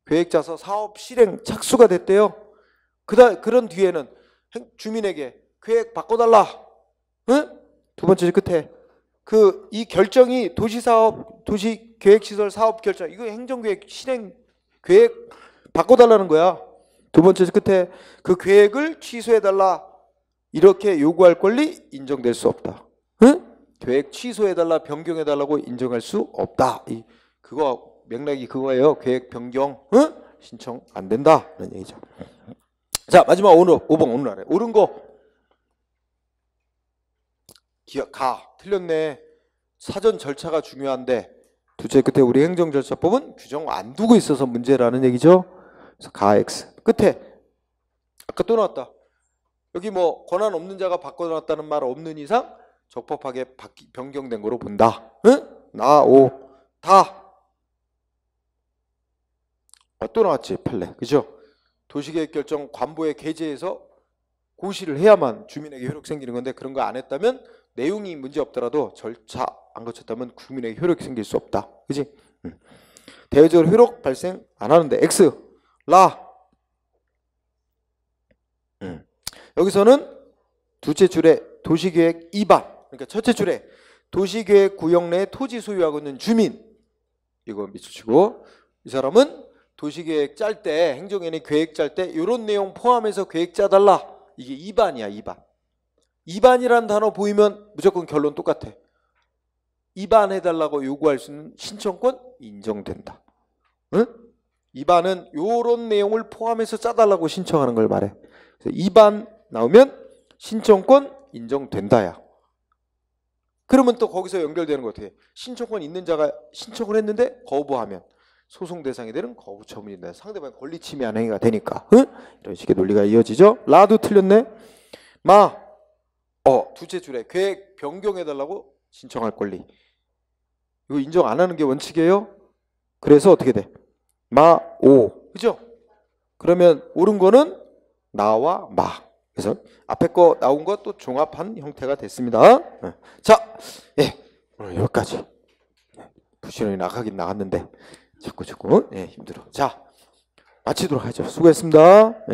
계획 짜서 사업 실행 착수가 됐대요. 그런 뒤에는 주민에게 계획 바꿔달라. 응? 두 번째 끝에 이 결정이 도시사업, 도시계획시설 사업 결정, 이거 행정계획 실행 계획 바꿔달라는 거야. 두 번째 끝에 그 계획을 취소해달라 이렇게 요구할 권리 인정될 수 없다. 응? 계획 취소해달라 변경해달라고 인정할 수 없다. 그거 맥락이 그거예요. 계획 변경 신청 안 된다는 얘기죠. 자, 마지막 5번 오늘 안에 옳은 거 틀렸네. 사전 절차가 중요한데 둘째 끝에 우리 행정절차법은 규정 안 두고 있어서 문제라는 얘기죠. 그래서 가 X. 끝에 아까 또 나왔다. 여기 뭐 권한 없는 자가 바꿔놨다는 말 없는 이상 적법하게 변경된 거로 본다. 응? 나, 오, 다. 또 나왔지, 판례. 그죠? 도시계획 결정 관보에 게재해서 고시를 해야만 주민에게 효력 생기는 건데 그런 거 안 했다면 내용이 문제 없더라도 절차 안 거쳤다면 국민에게 효력이 생길 수 없다. 그지? 대외적으로 효력 발생 안 하는데 X, 라. 여기서는 두째 줄에 도시계획 위반. 그러니까 첫째 줄에 도시계획 구역 내 토지 소유하고 있는 주민 이거 밑줄치고 이 사람은 도시계획 짤 때 행정위원회 계획 짤 때 이런 내용 포함해서 계획 짜달라. 이게 위반이야. 위반이라는 단어 보이면 무조건 결론 똑같아. 위반해달라고 요구할 수 있는 신청권 인정된다. 응? 위반은 이런 내용을 포함해서 짜달라고 신청하는 걸 말해. 그래서 위반 나오면 신청권 인정된다야. 그러면 또 거기서 연결되는 거 어떻게? 신청권 있는 자가 신청을 했는데 거부하면 소송 대상이 되는 거부 처분인데 상대방의 권리 침해한 행위가 되니까. 응? 이런 식의 논리가 이어지죠. 라도 틀렸네. 두째 줄에 계획 변경해달라고 신청할 권리. 이거 인정 안 하는 게 원칙이에요. 그래서 어떻게 돼? 오. 그죠? 그러면 옳은 거는 나와 마. 그래서 앞에 거 나온 거 또 종합한 형태가 됐습니다. 자, 오늘 여기까지. 부시런이 나가긴 나갔는데 자꾸 힘들어. 자, 마치도록 하죠. 수고했습니다.